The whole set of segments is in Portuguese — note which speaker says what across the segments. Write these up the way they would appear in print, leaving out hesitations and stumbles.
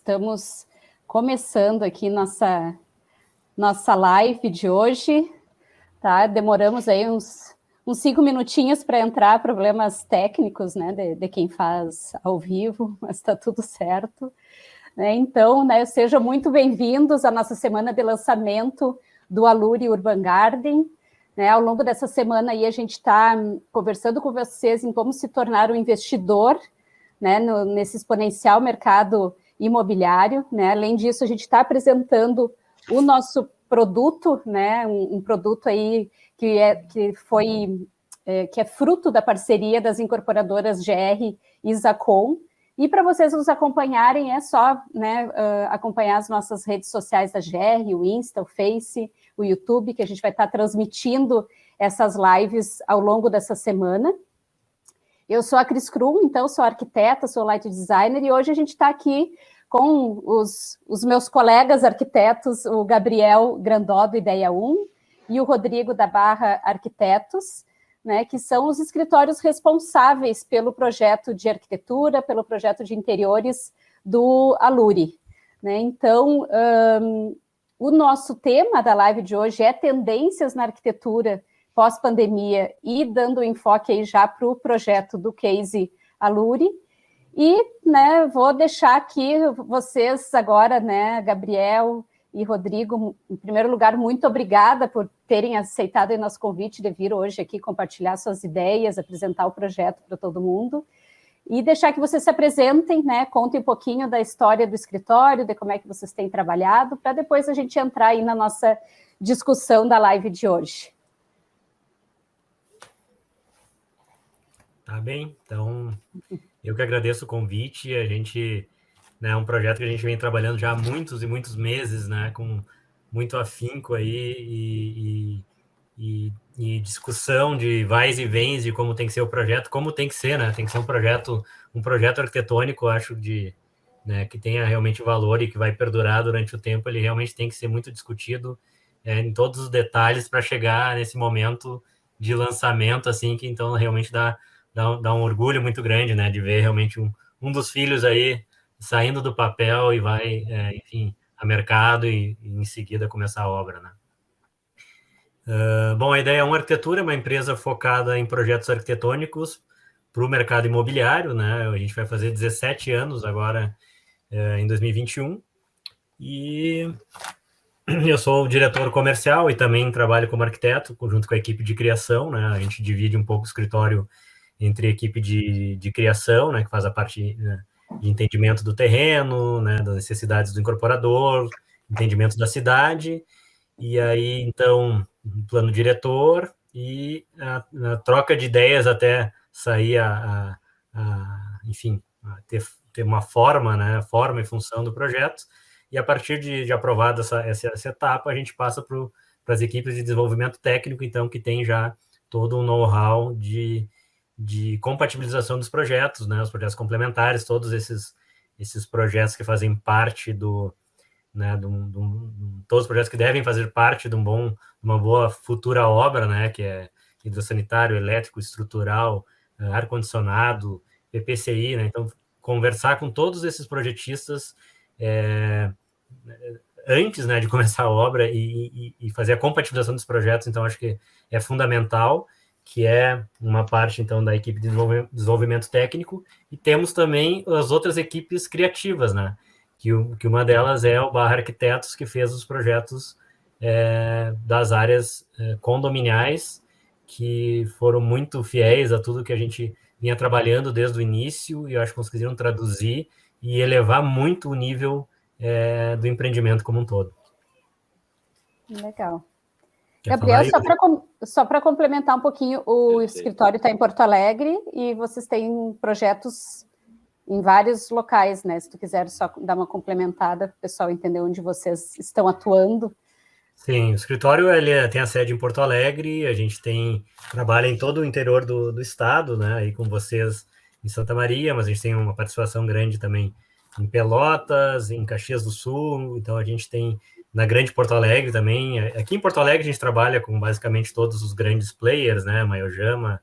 Speaker 1: estamos começando aqui nossa live de hoje, tá? Demoramos aí uns 5 minutinhos para entrar, problemas técnicos, né, de quem faz ao vivo, mas está tudo certo. Né? Então, né, sejam muito bem-vindos à nossa semana de lançamento do Aluri Urban Garden. Né? Ao longo dessa semana aí a gente está conversando com vocês em como se tornar um investidor, né, nesse exponencial mercado imobiliário. Né? Além disso, a gente está apresentando o nosso produto, né, um produto aí que é fruto da parceria das incorporadoras GR e Zacon. E para vocês nos acompanharem, é só, né, acompanhar as nossas redes sociais da GR, o Insta, o Face, o YouTube, que a gente vai estar transmitindo essas lives ao longo dessa semana. Eu sou a Cris Krum, então sou arquiteta, sou light designer, e hoje a gente está aqui com os meus colegas arquitetos, o Gabriel Grandó, do Ideia 1, e o Rodrigo da Barra Arquitetos, né, que são os escritórios responsáveis pelo projeto de arquitetura, pelo projeto de interiores do Aluri. Né? Então, o nosso tema da live de hoje é tendências na arquitetura pós-pandemia e dando enfoque aí já para o projeto do Case Aluri. E, né, vou deixar aqui vocês agora, né, Gabriel e Rodrigo, em primeiro lugar, muito obrigada por terem aceitado o nosso convite de vir hoje aqui compartilhar suas ideias, apresentar o projeto para todo mundo, e deixar que vocês se apresentem, né, contem um pouquinho da história do escritório, de como é que vocês têm trabalhado, para depois a gente entrar aí na nossa discussão da live de hoje.
Speaker 2: Tá bem, então eu que agradeço o convite. A gente, né, é um projeto que a gente vem trabalhando já há muitos e muitos meses, né, com muito afinco aí e discussão de vais e vens de como tem que ser o projeto, como tem que ser, né, tem que ser um projeto arquitetônico, acho, né, que tenha realmente valor e que vai perdurar durante o tempo. Ele realmente tem que ser muito discutido em todos os detalhes para chegar nesse momento de lançamento, assim, que então realmente dá um orgulho muito grande, né, de ver realmente um dos filhos aí saindo do papel e vai, enfim, a mercado e em seguida começar a obra, né. Bom, a Ideia 1 Arquitetura é uma empresa focada em projetos arquitetônicos para o mercado imobiliário, né, a gente vai fazer 17 anos agora em 2021, e eu sou o diretor comercial e também trabalho como arquiteto, junto com a equipe de criação, né, a gente divide um pouco o escritório entre a equipe de criação, né, que faz a parte, né, de entendimento do terreno, né, das necessidades do incorporador, entendimento da cidade, e aí, então, um plano diretor e a troca de ideias até sair enfim, ter uma forma, né, forma e função do projeto, e a partir de aprovada essa etapa, a gente passa para as equipes de desenvolvimento técnico, então, que tem já todo um know-how de compatibilização dos projetos, né, os projetos complementares, todos esses projetos que fazem parte né, todos os projetos que devem fazer parte de uma boa futura obra, né, que é hidrossanitário, elétrico, estrutural, ar-condicionado, PPCI, né, então conversar com todos esses projetistas antes, né, de começar a obra e fazer a compatibilização dos projetos, então acho que é fundamental, que é uma parte, então, da equipe de desenvolvimento técnico, e temos também as outras equipes criativas, né, que uma delas é o Barra Arquitetos, que fez os projetos das áreas condominiais, que foram muito fiéis a tudo que a gente vinha trabalhando desde o início, e eu acho que conseguiram traduzir e elevar muito o nível do empreendimento como um todo.
Speaker 1: Legal. Gabriel, só para complementar um pouquinho, o escritório está em Porto Alegre e vocês têm projetos em vários locais, né? Se tu quiser só dar uma complementada para o pessoal entender onde vocês estão atuando.
Speaker 2: Sim, o escritório ele tem a sede em Porto Alegre, a gente trabalha em todo o interior do estado, né? Aí com vocês em Santa Maria, mas a gente tem uma participação grande também em Pelotas, em Caxias do Sul, então a gente tem na Grande Porto Alegre também. Aqui em Porto Alegre a gente trabalha com basicamente todos os grandes players, né? Maiojama,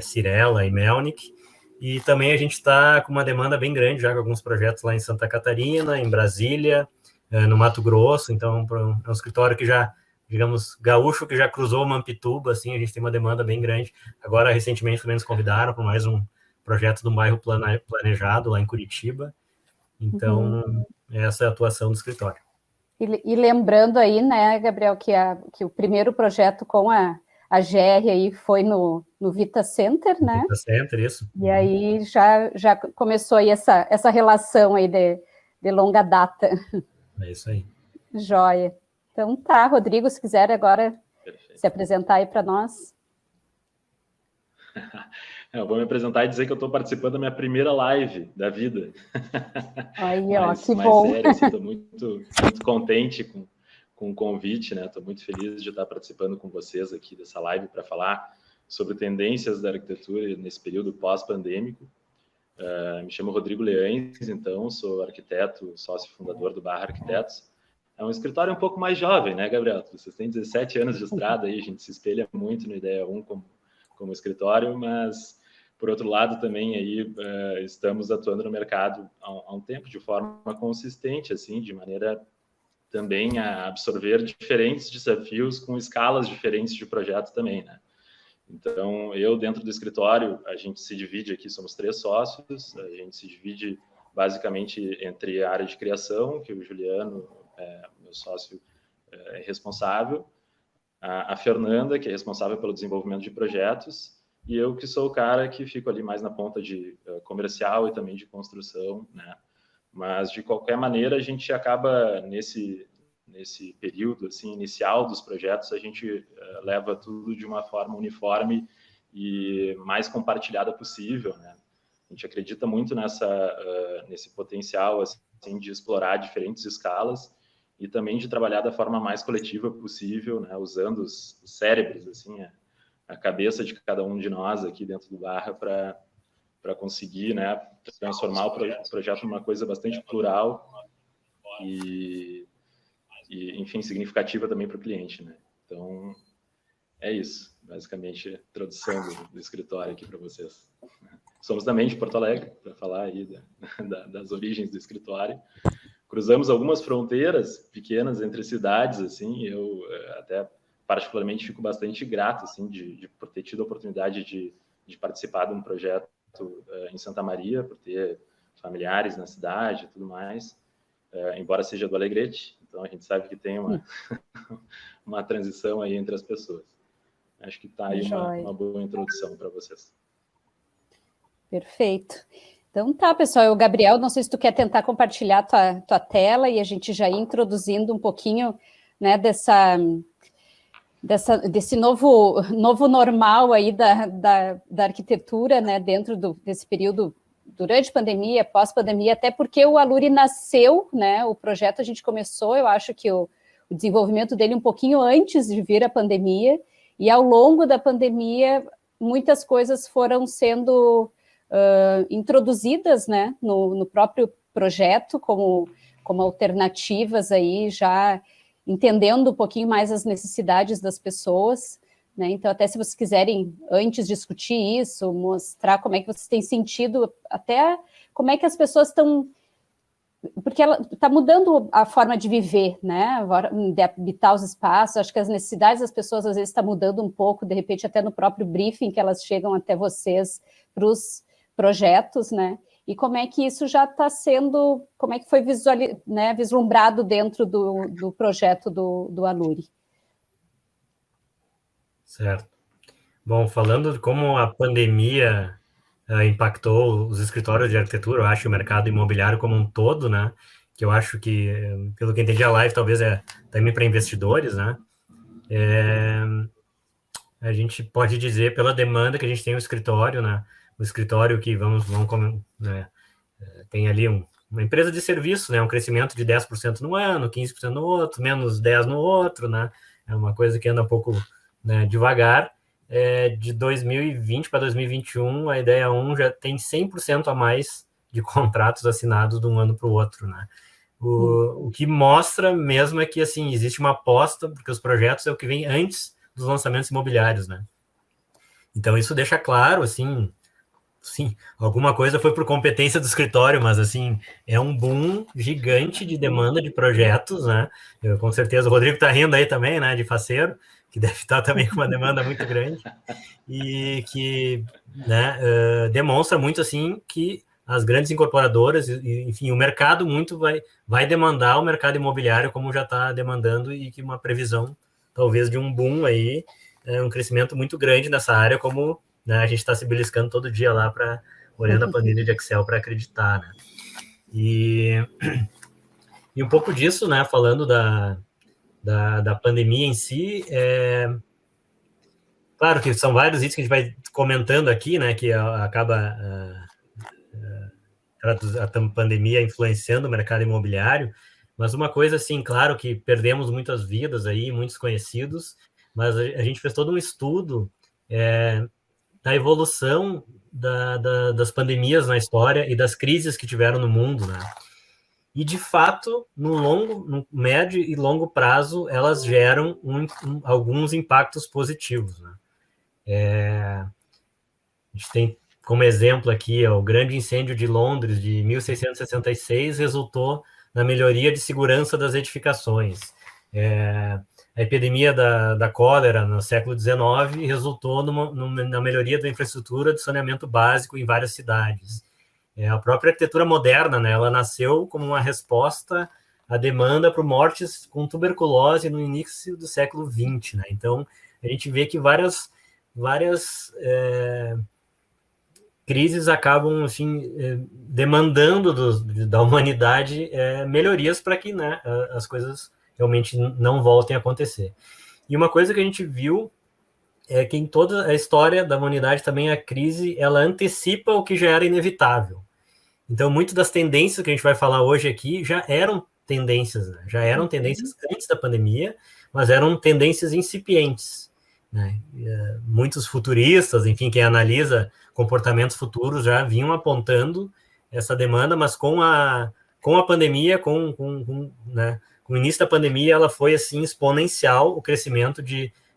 Speaker 2: Cirela e Melnick. E também a gente está com uma demanda bem grande já com alguns projetos lá em Santa Catarina, em Brasília, no Mato Grosso. Então, é um escritório que já, digamos, gaúcho, que já cruzou o Mampituba, assim, a gente tem uma demanda bem grande. Agora, recentemente, também nos convidaram para mais um projeto de um bairro planejado lá em Curitiba. Então, essa é a atuação do escritório.
Speaker 1: E lembrando aí, né, Gabriel, que o primeiro projeto com a GR aí foi no Vita Center, né?
Speaker 2: Vita Center, isso.
Speaker 1: E aí já começou aí essa relação aí de longa data.
Speaker 2: É isso aí.
Speaker 1: Joia. Então tá, Rodrigo, se quiser agora se apresentar aí para nós.
Speaker 3: Eu vou me apresentar e dizer que eu estou participando da minha primeira live da vida.
Speaker 1: Aí, ó, que bom.
Speaker 3: Sério, assim, estou muito contente com o convite, né? Estou muito feliz de estar participando com vocês aqui dessa live para falar sobre tendências da arquitetura nesse período pós-pandêmico. Me chamo Rodrigo Leães, então, sou arquiteto, sócio fundador do Barra Arquitetos. É um escritório um pouco mais jovem, né, Gabriel? Vocês têm 17 anos de estrada aí, a gente se espelha muito no Ideia 1 como escritório, mas, por outro lado, também aí estamos atuando no mercado há um tempo de forma consistente, assim, de maneira também a absorver diferentes desafios com escalas diferentes de projetos também, né? Então, eu dentro do escritório, a gente se divide aqui, somos 3 sócios, a gente se divide basicamente entre a área de criação, que o Juliano, meu sócio, é responsável, a Fernanda, que é responsável pelo desenvolvimento de projetos, e eu que sou o cara que fico ali mais na ponta de comercial e também de construção, né? Mas, de qualquer maneira, a gente acaba, nesse período assim, inicial dos projetos, a gente leva tudo de uma forma uniforme e mais compartilhada possível, né? A gente acredita muito nesse potencial assim, de explorar diferentes escalas e também de trabalhar da forma mais coletiva possível, né? Usando os cérebros, assim, a cabeça de cada um de nós aqui dentro do Barra para conseguir, né, transformar o projeto numa coisa bastante plural e enfim, significativa também para o cliente, né? Então, é isso, basicamente, a introdução do escritório aqui para vocês. Somos também de Porto Alegre, para falar aí das origens do escritório. Cruzamos algumas fronteiras pequenas entre cidades, assim, eu até particularmente fico bastante grato, assim, de por ter tido a oportunidade de participar de um projeto em Santa Maria, por ter familiares na cidade e tudo mais, embora seja do Alegrete, então a gente sabe que tem uma transição aí entre as pessoas. Acho que está aí uma boa introdução para vocês.
Speaker 1: Perfeito. Então tá, pessoal, o Gabriel, não sei se tu quer tentar compartilhar tua tela e a gente já ir introduzindo um pouquinho, né, desse novo normal aí da arquitetura, né, dentro desse período durante a pandemia, pós-pandemia, até porque o Aluri nasceu, né, o projeto a gente começou, eu acho que o desenvolvimento dele um pouquinho antes de vir a pandemia, e ao longo da pandemia muitas coisas foram sendo introduzidas, né, no próprio projeto como alternativas aí, já entendendo um pouquinho mais as necessidades das pessoas, né? Então, até se vocês quiserem, antes discutir isso, mostrar como é que vocês têm sentido, até como é que as pessoas estão... Porque ela está mudando a forma de viver, né? De habitar os espaços, acho que as necessidades das pessoas às vezes estão mudando um pouco, de repente até no próprio briefing que elas chegam até vocês para os projetos, né? E como é que isso já está sendo, como é que foi vislumbrado dentro do projeto do Aluri?
Speaker 2: Certo. Bom, falando de como a pandemia impactou os escritórios de arquitetura, eu acho o mercado imobiliário como um todo, né? Que eu acho que, pelo que entendi a live, talvez também para investidores, né? A gente pode dizer pela demanda que a gente tem no escritório, né? O escritório que né? Tem ali uma empresa de serviço, né? Um crescimento de 10% no ano, 15% no outro, menos 10% no outro, né? É uma coisa que anda um pouco, né, devagar. De 2020 para 2021, a Ideia 1 já tem 100% a mais de contratos assinados de um ano para o outro, né? O que mostra mesmo é que, assim, existe uma aposta, porque os projetos é o que vem antes dos lançamentos imobiliários, né? Então, isso deixa claro, assim, sim, alguma coisa foi por competência do escritório, mas assim, é um boom gigante de demanda de projetos, né? Com certeza, o Rodrigo está rindo aí também, né, de faceiro, que deve estar também com uma demanda muito grande, e que, né, demonstra muito, assim, que as grandes incorporadoras, enfim, o mercado muito vai demandar o mercado imobiliário como já está demandando, e que uma previsão, talvez, de um boom aí, um crescimento muito grande nessa área, como, né, a gente está se beliscando todo dia lá, olhando a planilha de Excel para acreditar, né? E um pouco disso, né, falando da pandemia em si, claro que são vários itens que a gente vai comentando aqui, né, que acaba a pandemia influenciando o mercado imobiliário, mas uma coisa, assim, claro que perdemos muitas vidas aí, muitos conhecidos, mas a gente fez todo um estudo da evolução das pandemias na história e das crises que tiveram no mundo, né? E, de fato, no médio e longo prazo, elas geram alguns impactos positivos, né? A gente tem como exemplo aqui o grande incêndio de Londres de 1666 resultou na melhoria de segurança das edificações. A epidemia da cólera no século XIX resultou na melhoria da infraestrutura de saneamento básico em várias cidades. A própria arquitetura moderna, né, ela nasceu como uma resposta à demanda por mortes com tuberculose no início do século XX, né? Então, a gente vê que várias crises acabam, assim, demandando da humanidade melhorias para que, né, as coisas realmente não voltem a acontecer. E uma coisa que a gente viu é que em toda a história da humanidade também a crise, ela antecipa o que já era inevitável. Então, muitas das tendências que a gente vai falar hoje aqui já eram tendências, né? Já eram tendências antes da pandemia, mas eram tendências incipientes, né? Muitos futuristas, enfim, quem analisa comportamentos futuros já vinham apontando essa demanda, mas com a pandemia, né, com o início da pandemia, ela foi, assim, exponencial, o crescimento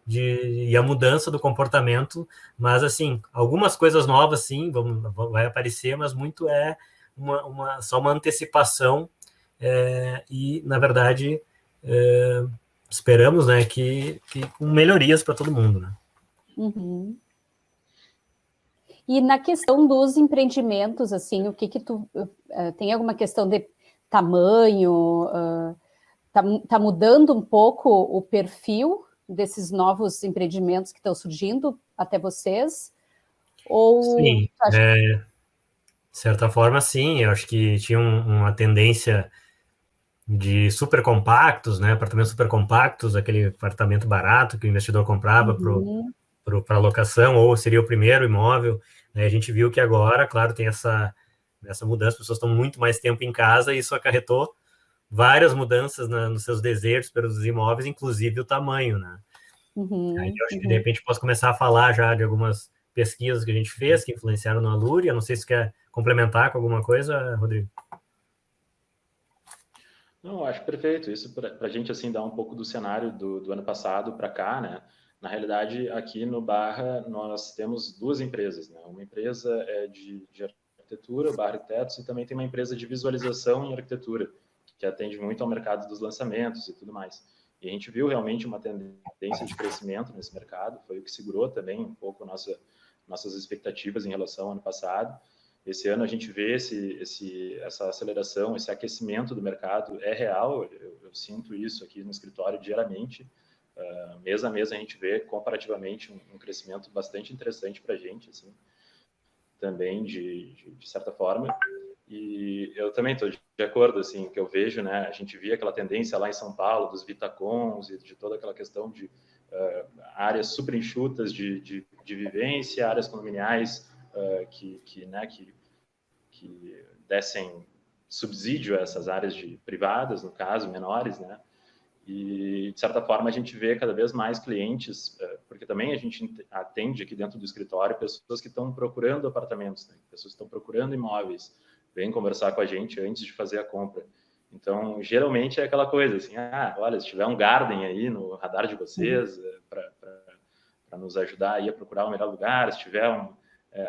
Speaker 2: e a mudança do comportamento, mas, assim, algumas coisas novas, sim, vai aparecer, mas muito só uma antecipação, e, na verdade, esperamos, né, que com melhorias para todo mundo, né?
Speaker 1: Uhum. E na questão dos empreendimentos, assim, o que tu tem alguma questão de tamanho? Tá mudando um pouco o perfil desses novos empreendimentos que estão surgindo até vocês? Ou
Speaker 2: sim, de certa forma, sim. Eu acho que tinha uma tendência de super compactos, né? Apartamentos super compactos, aquele apartamento barato que o investidor comprava para locação, ou seria o primeiro imóvel, né? A gente viu que agora, claro, tem essa mudança, as pessoas estão muito mais tempo em casa, e isso acarretou várias mudanças nos seus desejos pelos imóveis, inclusive o tamanho, né? Aí eu acho que, de repente, posso começar a falar já de algumas pesquisas que a gente fez, que influenciaram no Aluri. Eu não sei se quer complementar com alguma coisa, Rodrigo.
Speaker 3: Não, acho perfeito. Isso para a gente, assim, dar um pouco do cenário do ano passado para cá, né? Na realidade, aqui no Barra, nós temos duas empresas, né? Uma empresa de arquitetura, o Barra Arquitetos, e também tem uma empresa de visualização em arquitetura, que atende muito ao mercado dos lançamentos e tudo mais. E a gente viu realmente uma tendência de crescimento nesse mercado, foi o que segurou também um pouco nossas expectativas em relação ao ano passado. Esse ano a gente vê essa aceleração, esse aquecimento do mercado é real, eu sinto isso aqui no escritório diariamente. Mês a mês a gente vê comparativamente um crescimento bastante interessante para a gente, assim, também de certa forma. E eu também estou de acordo, assim, que eu vejo, né, a gente via aquela tendência lá em São Paulo dos Vitacons e de toda aquela questão de áreas super enxutas de vivência, áreas condominiais que dessem subsídio a essas áreas privadas, no caso, menores, né? E, de certa forma, a gente vê cada vez mais clientes, porque também a gente atende aqui dentro do escritório pessoas que estão procurando apartamentos, né? Pessoas que estão procurando imóveis, vêm conversar com a gente antes de fazer a compra. Então, geralmente é aquela coisa assim, olha, se tiver um garden aí no radar de vocês, para nos ajudar aí a procurar o melhor lugar, se tiver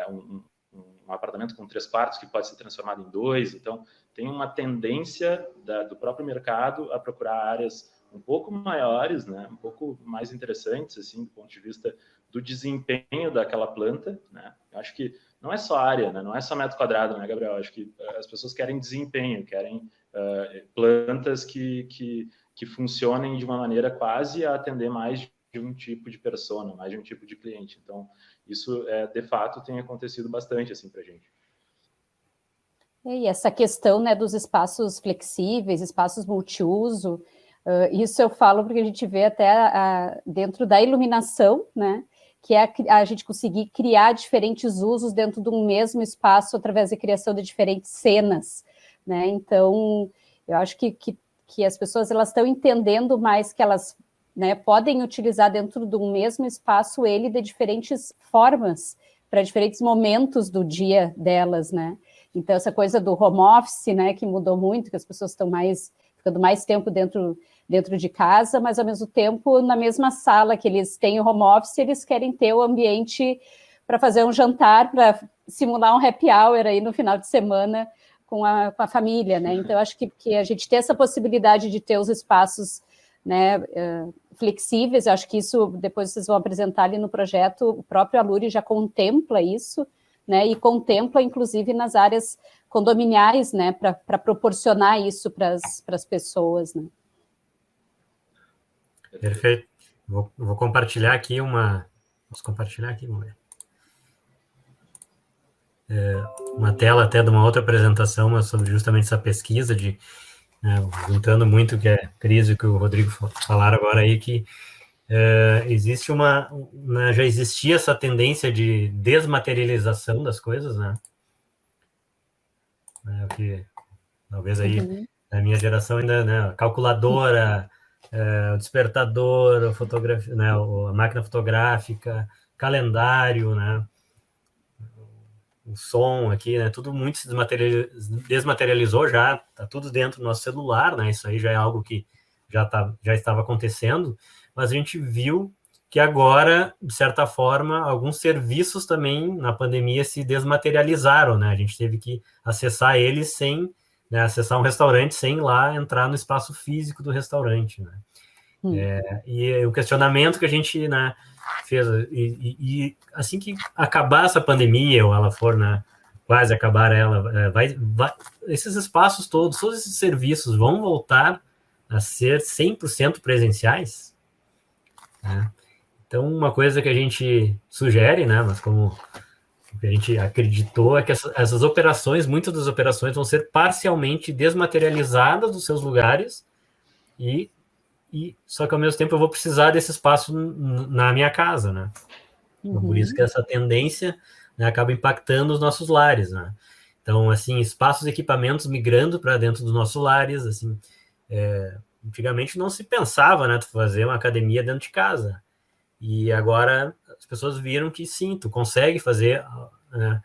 Speaker 3: um um apartamento com 3 quartos que pode ser transformado em 2. Então, tem uma tendência do próprio mercado a procurar áreas um pouco maiores, né, um pouco mais interessantes, assim, do ponto de vista do desempenho daquela planta, né? Eu acho que não é só área, né, não é só metro quadrado, né, Gabriel? Eu acho que as pessoas querem desempenho, querem plantas que funcionem de uma maneira quase a atender mais de um tipo de persona, mais de um tipo de cliente. Então, isso, de fato, tem acontecido bastante, assim, para a gente.
Speaker 1: E essa questão, né, dos espaços flexíveis, espaços multiuso, isso eu falo porque a gente vê até dentro da iluminação, né, que é a gente conseguir criar diferentes usos dentro de um mesmo espaço através da criação de diferentes cenas, né? Então, eu acho que as pessoas elas estão entendendo mais que elas, né, podem utilizar dentro de um mesmo espaço ele de diferentes formas, para diferentes momentos do dia delas, né? Então, essa coisa do home office, né, que mudou muito, que as pessoas estão ficando mais tempo dentro de casa, mas, ao mesmo tempo, na mesma sala que eles têm o home office, eles querem ter o ambiente para fazer um jantar, para simular um happy hour aí no final de semana com a família, né? Então, eu acho que a gente tem essa possibilidade de ter os espaços, né, flexíveis. Eu acho que isso, depois vocês vão apresentar ali no projeto, o próprio Alure já contempla isso, né, e contempla, inclusive, nas áreas condominiais, né, para proporcionar isso para as pessoas, né.
Speaker 2: Perfeito. Vou compartilhar aqui Posso compartilhar aqui, vamos ver. Uma tela até de uma outra apresentação, mas sobre justamente essa pesquisa juntando muito o que a Cris e o que o Rodrigo falaram agora aí, que existe já existia essa tendência de desmaterialização das coisas, né? Que talvez aí na minha geração ainda, né, a calculadora, o despertador, a fotografia, né, a máquina fotográfica, calendário, né, o som aqui, né, tudo muito se desmaterializou já, tá tudo dentro do nosso celular, né? Isso aí já é algo que já estava acontecendo, mas a gente viu que agora, de certa forma, alguns serviços também na pandemia se desmaterializaram, né? A gente teve que acessar eles sem, né, acessar um restaurante sem lá entrar no espaço físico do restaurante, né? E o questionamento que a gente, né, fez, e assim que acabar essa pandemia, ou ela for, né, quase acabar ela, esses espaços todos esses serviços vão voltar a ser 100% presenciais, né? Então, uma coisa que a gente sugere, né, mas como a gente acreditou, é que essas operações, muitas das operações vão ser parcialmente desmaterializadas dos seus lugares, só que ao mesmo tempo eu vou precisar desse espaço na minha casa, né? Então, por isso que essa tendência, né, acaba impactando os nossos lares, né? Então, assim, espaços e equipamentos migrando para dentro dos nossos lares, assim, antigamente não se pensava, né, fazer uma academia dentro de casa. E agora as pessoas viram que sim, tu consegue fazer, né,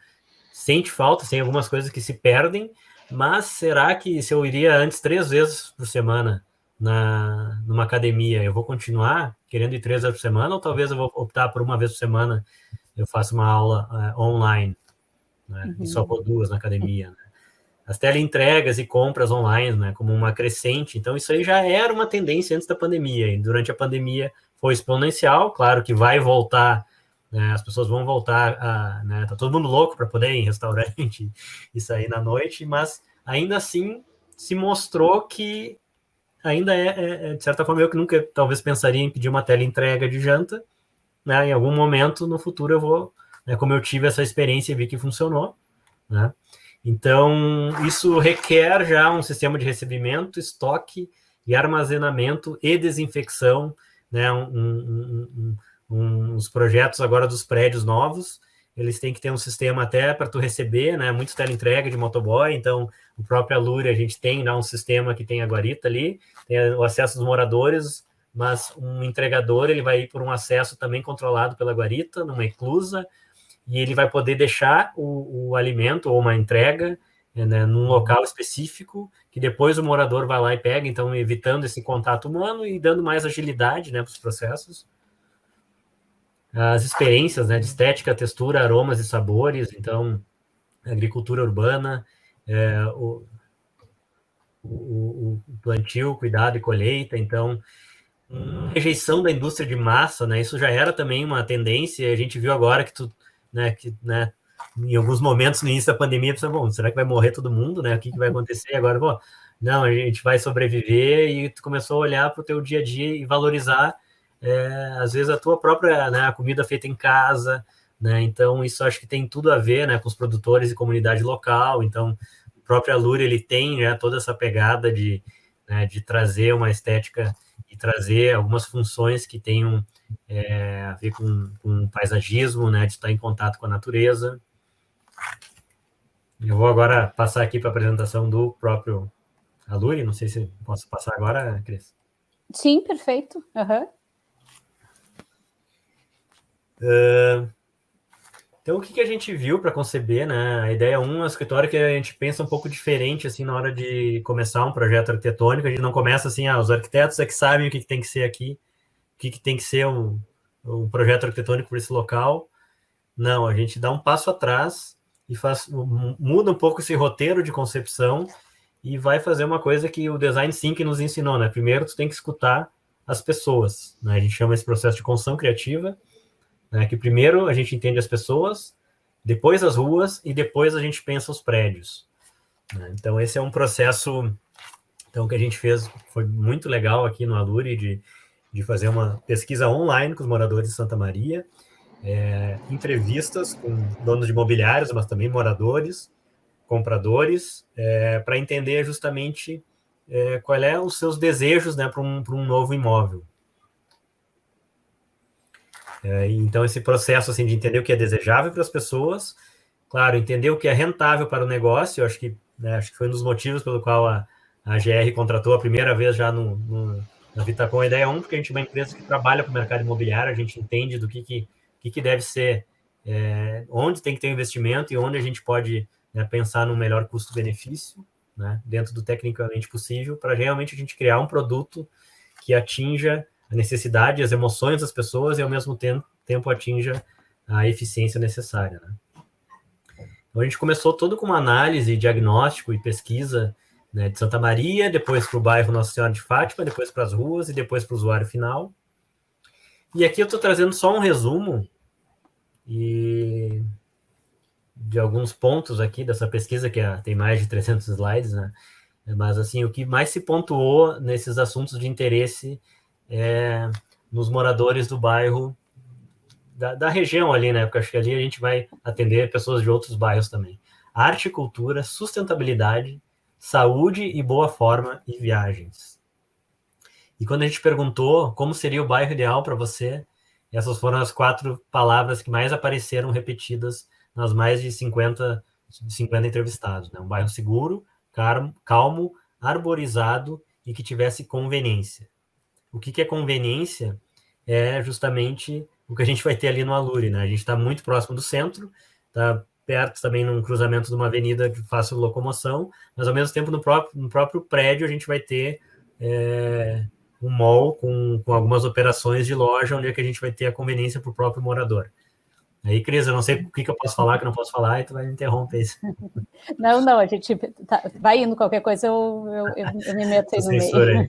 Speaker 2: sente falta, tem algumas coisas que se perdem, mas será que se eu iria antes 3 vezes por semana numa academia, eu vou continuar querendo ir 3 vezes por semana, ou talvez eu vou optar por 1 vez por semana, eu faço uma aula online, né, e só vou 2 na academia, né? As teleentregas e compras online, né, como uma crescente, então isso aí já era uma tendência antes da pandemia, e durante a pandemia foi exponencial, claro que vai voltar, né, as pessoas vão voltar, né, tá todo mundo louco para poder ir em restaurante e sair na noite, mas ainda assim se mostrou que ainda de certa forma, eu que nunca talvez pensaria em pedir uma teleentrega de janta, né, em algum momento no futuro eu vou, né, como eu tive essa experiência e vi que funcionou, né? Então, isso requer já um sistema de recebimento, estoque e armazenamento e desinfecção, né? Uns projetos agora dos prédios novos, eles têm que ter um sistema até para tu receber, né? Muito teleentrega de motoboy, então o próprio Alure, a gente tem lá um sistema que tem a guarita ali, tem o acesso dos moradores, mas um entregador, ele vai ir por um acesso também controlado pela guarita, numa eclusa, e ele vai poder deixar o alimento ou uma entrega, né, num local específico, que depois o morador vai lá e pega, então evitando esse contato humano e dando mais agilidade, né, para os processos. As experiências, né, de estética, textura, aromas e sabores, então agricultura urbana, o plantio, cuidado e colheita. Então, rejeição da indústria de massa, né? Isso já era também uma tendência. A gente viu agora que em alguns momentos no início da pandemia, pensou, bom, será que vai morrer todo mundo, né? O que vai acontecer agora? Bom, não, a gente vai sobreviver, e tu começou a olhar para o teu dia a dia e valorizar, às vezes, a tua própria, né, a comida feita em casa, né? Então, isso acho que tem tudo a ver, né, com os produtores e comunidade local. Então, o próprio Alure, ele tem, né, toda essa pegada de trazer uma estética e trazer algumas funções que tenham a ver com paisagismo, né, de estar em contato com a natureza. Eu vou agora passar aqui para a apresentação do próprio Alure. Não sei se posso passar agora, Cris.
Speaker 1: Sim, perfeito. Uhum.
Speaker 2: Então, o que a gente viu para conceber, né? A ideia é um escritório que a gente pensa um pouco diferente, assim, na hora de começar um projeto arquitetônico. A gente não começa assim, os arquitetos é que sabem o que tem que ser aqui, o que tem que ser um projeto arquitetônico para esse local. Não, a gente dá um passo atrás e muda um pouco esse roteiro de concepção e vai fazer uma coisa que o Design Thinking nos ensinou, né? Primeiro, tu tem que escutar as pessoas, né? A gente chama esse processo de construção criativa, né? Que primeiro a gente entende as pessoas, depois as ruas e depois a gente pensa os prédios, né? Então, esse é um processo que a gente fez, foi muito legal aqui no Alure, de fazer uma pesquisa online com os moradores de Santa Maria, entrevistas com donos de imobiliários, mas também moradores, compradores, para entender justamente qual é os seus desejos, né, para um novo imóvel. Então, esse processo assim, de entender o que é desejável para as pessoas, claro, entender o que é rentável para o negócio. Eu acho que foi um dos motivos pelo qual a GR contratou a primeira vez já na Vitacom a Ideia 1, porque a gente é uma empresa que trabalha para o mercado imobiliário, a gente entende do que deve ser, onde tem que ter investimento e onde a gente pode, né, pensar no melhor custo-benefício, né, dentro do tecnicamente possível, para realmente a gente criar um produto que atinja a necessidade, as emoções das pessoas e, ao mesmo tempo atinja a eficiência necessária, né? Então, a gente começou todo com uma análise, diagnóstico e pesquisa, né, de Santa Maria, depois para o bairro Nossa Senhora de Fátima, depois para as ruas e depois para o usuário final. E aqui eu estou trazendo só um resumo de alguns pontos aqui dessa pesquisa, que tem mais de 300 slides, né? Mas, assim, o que mais se pontuou nesses assuntos de interesse nos moradores do bairro, da região ali, né? Porque acho que ali a gente vai atender pessoas de outros bairros também. Arte e cultura, sustentabilidade, saúde e boa forma e viagens. E quando a gente perguntou como seria o bairro ideal para você, essas foram as 4 palavras que mais apareceram repetidas nas mais de 50 entrevistados, né? Um bairro seguro, calmo, arborizado e que tivesse conveniência. O que é conveniência? É justamente o que a gente vai ter ali no Alure, né? A gente está muito próximo do centro, está perto também num cruzamento de uma avenida de fácil locomoção, mas ao mesmo tempo no próprio prédio a gente vai ter um mall com algumas operações de loja, onde é que a gente vai ter a conveniência para o próprio morador. Aí, Cris, eu não sei o que eu posso falar, que não posso falar, e tu vai me interromper isso.
Speaker 1: Não, a gente vai indo, qualquer coisa eu me meto aí no meio.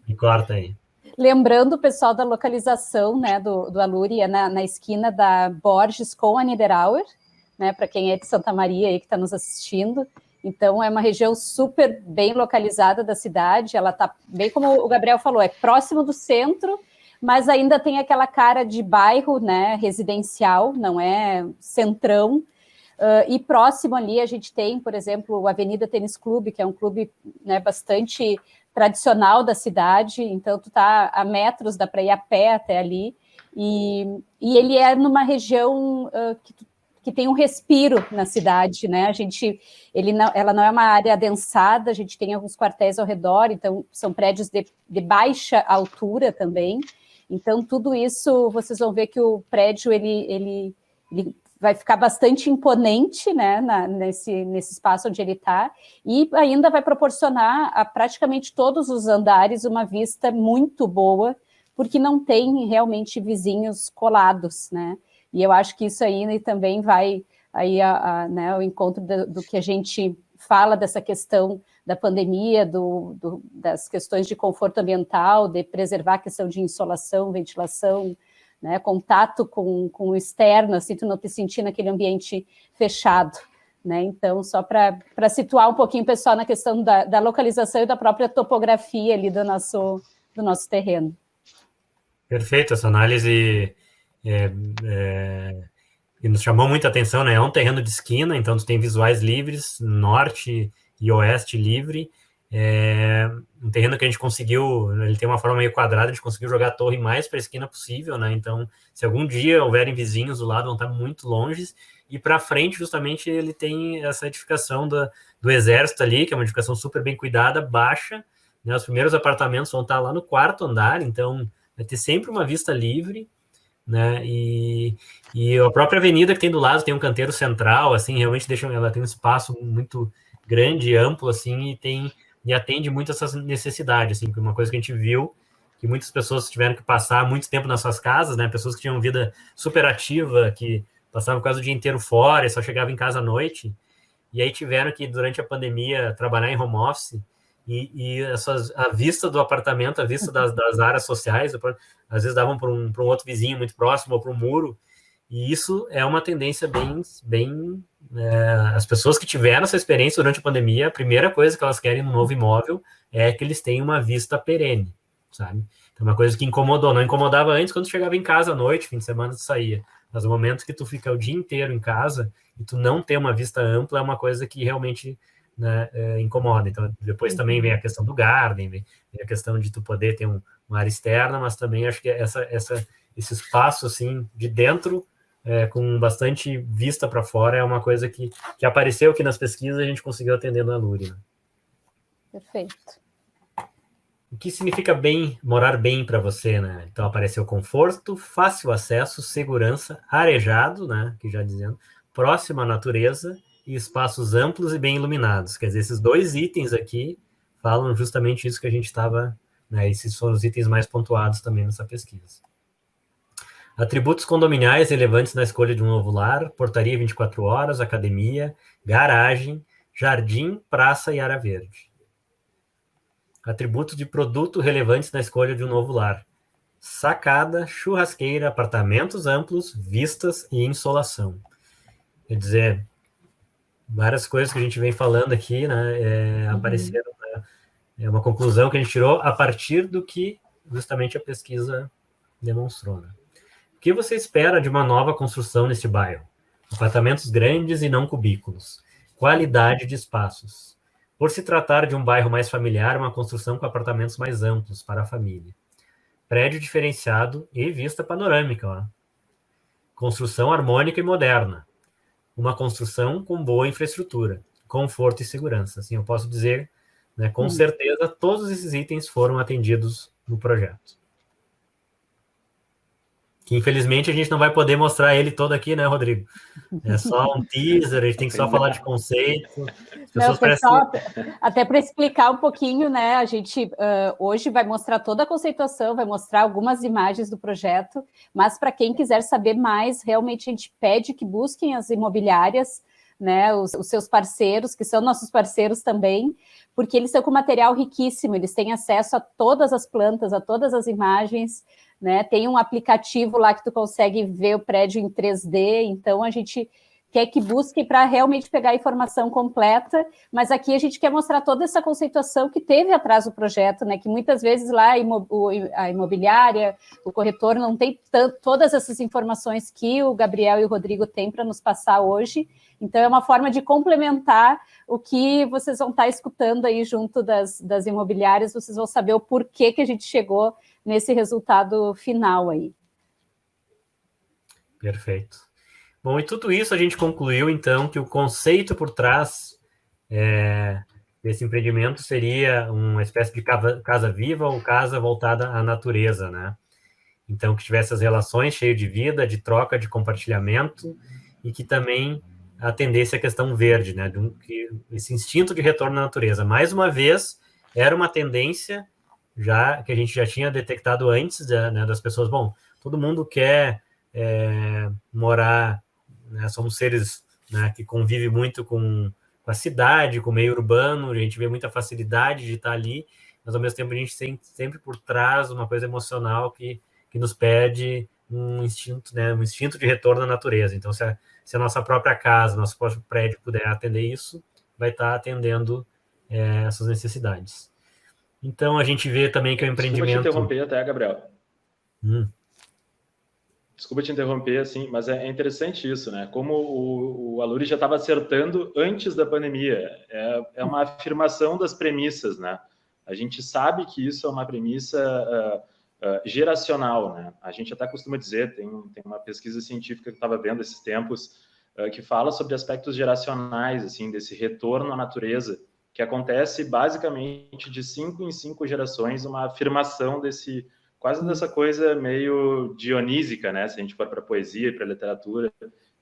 Speaker 2: Me corta aí.
Speaker 1: Lembrando o pessoal da localização, né, do Alure, é na esquina da Borges com a Niederauer, né, para quem é de Santa Maria aí que está nos assistindo. Então, é uma região super bem localizada da cidade, ela está, bem como o Gabriel falou, é próximo do centro, mas ainda tem aquela cara de bairro, né, residencial, não é centrão. E próximo ali a gente tem, por exemplo, o Avenida Tênis Clube, que é um clube, né, bastante tradicional da cidade, então tu tá a metros, dá para ir a pé até ali, e ele é numa região que tem um respiro na cidade, né? Ela não é uma área adensada, a gente tem alguns quartéis ao redor, então são prédios de baixa altura também. Então tudo isso vocês vão ver que o prédio ele vai ficar bastante imponente, né, nesse espaço onde ele está, e ainda vai proporcionar a praticamente todos os andares uma vista muito boa, porque não tem realmente vizinhos colados, né? E eu acho que isso aí também vai aí né, o encontro do que a gente fala dessa questão da pandemia, das questões de conforto ambiental, de preservar a questão de insolação, ventilação, né, contato com o externo, assim, tu não te sentir naquele ambiente fechado, né? Então, só para situar um pouquinho o pessoal na questão da localização e da própria topografia ali do nosso terreno.
Speaker 2: Perfeito, essa análise que nos chamou muita atenção, né? É um terreno de esquina, então tu tem visuais livres, norte e oeste livre. Um terreno que a gente conseguiu, ele tem uma forma meio quadrada, a gente conseguiu jogar a torre mais para a esquina possível, né? Então, se algum dia houverem vizinhos do lado, vão estar muito longe. E para frente, justamente, ele tem essa edificação do exército ali, que é uma edificação super bem cuidada, baixa, né? Os primeiros apartamentos vão estar lá no 4º andar, então vai ter sempre uma vista livre, né? E a própria avenida que tem do lado tem um canteiro central, assim, realmente ela tem um espaço muito grande e amplo, assim, e atende muito essas necessidades, assim, que uma coisa que a gente viu, que muitas pessoas tiveram que passar muito tempo nas suas casas, né? Pessoas que tinham vida super ativa, que passavam quase o dia inteiro fora e só chegavam em casa à noite, e aí tiveram que, durante a pandemia, trabalhar em home office, e a vista do apartamento, a vista das áreas sociais, às vezes davam para um outro vizinho muito próximo ou para um muro, e isso é uma tendência bem as pessoas que tiveram essa experiência durante a pandemia, a primeira coisa que elas querem no novo imóvel é que eles tenham uma vista perene, sabe? Então, uma coisa que incomodou, não incomodava antes quando chegava em casa à noite, fim de semana tu saía, mas no momento que tu fica o dia inteiro em casa e tu não ter uma vista ampla é uma coisa que realmente, né, incomoda. Então, depois também vem a questão do garden, vem a questão de tu poder ter uma área externa, mas também acho que esse espaço, assim, de dentro, com bastante vista para fora, é uma coisa que apareceu aqui nas pesquisas e a gente conseguiu atender na Luri. Né?
Speaker 1: Perfeito.
Speaker 2: O que significa morar bem para você, né? Então, apareceu conforto, fácil acesso, segurança, arejado, né? Que já dizendo, próximo à natureza e espaços amplos e bem iluminados. Quer dizer, esses 2 itens aqui falam justamente isso que a gente estava, né? Esses foram os itens mais pontuados também nessa pesquisa. Atributos condominiais relevantes na escolha de um novo lar: portaria 24 horas, academia, garagem, jardim, praça e área verde. Atributos de produto relevantes na escolha de um novo lar: sacada, churrasqueira, apartamentos amplos, vistas e insolação. Quer dizer, várias coisas que a gente vem falando aqui, né, apareceram, né, é uma conclusão que a gente tirou a partir do que justamente a pesquisa demonstrou. Né? O que você espera de uma nova construção neste bairro? Apartamentos grandes e não cubículos. Qualidade de espaços. Por se tratar de um bairro mais familiar, uma construção com apartamentos mais amplos para a família. Prédio diferenciado e vista panorâmica. Ó. Construção harmônica e moderna. Uma construção com boa infraestrutura, conforto e segurança. Assim, eu posso dizer, né, com certeza, todos esses itens foram atendidos no projeto. Que, infelizmente, a gente não vai poder mostrar ele todo aqui, né, Rodrigo? É só um teaser, a gente tem que só falar de conceito.
Speaker 1: Não, pessoal, até para explicar um pouquinho, né, a gente hoje vai mostrar toda a conceituação, vai mostrar algumas imagens do projeto, mas para quem quiser saber mais, realmente a gente pede que busquem as imobiliárias, né, os seus parceiros, que são nossos parceiros também, porque eles estão com material riquíssimo, eles têm acesso a todas as plantas, a todas as imagens, né? Tem um aplicativo lá que tu consegue ver o prédio em 3D, então a gente quer que busque para realmente pegar a informação completa, mas aqui a gente quer mostrar toda essa conceituação que teve atrás do projeto, né? Que muitas vezes lá a imobiliária, o corretor não tem todas essas informações que o Gabriel e o Rodrigo têm para nos passar hoje, então é uma forma de complementar o que vocês vão estar escutando aí junto das imobiliárias, vocês vão saber o porquê que a gente chegou nesse resultado final aí.
Speaker 2: Perfeito. Bom, e tudo isso a gente concluiu, então, que o conceito por trás desse empreendimento seria uma espécie de casa viva ou casa voltada à natureza, né? Então, que tivesse as relações cheias de vida, de troca, de compartilhamento, e que também atendesse a questão verde, né? Esse instinto de retorno à natureza. Mais uma vez, era uma tendência que a gente já tinha detectado antes, né, das pessoas. Bom, todo mundo quer morar, né, somos seres né, que convive muito com a cidade, com o meio urbano, a gente vê muita facilidade de estar ali, mas ao mesmo tempo a gente tem sempre por trás uma coisa emocional que nos pede um instinto, né, um instinto de retorno à natureza. Então, se a nossa própria casa, nosso próprio prédio puder atender isso, vai estar atendendo essas necessidades. Então, a gente vê também que o empreendimento...
Speaker 3: Desculpa te interromper até, Gabriel. Desculpa te interromper, assim, mas é interessante isso, né? Como o Aluri já estava acertando antes da pandemia. É uma afirmação das premissas, né? A gente sabe que isso é uma premissa geracional, né? A gente até costuma dizer, tem uma pesquisa científica que eu estava vendo esses tempos, que fala sobre aspectos geracionais, assim, desse retorno à natureza, que acontece basicamente de 5 em 5 gerações, uma afirmação quase dessa coisa meio dionísica, né? Se a gente for para a poesia e para a literatura,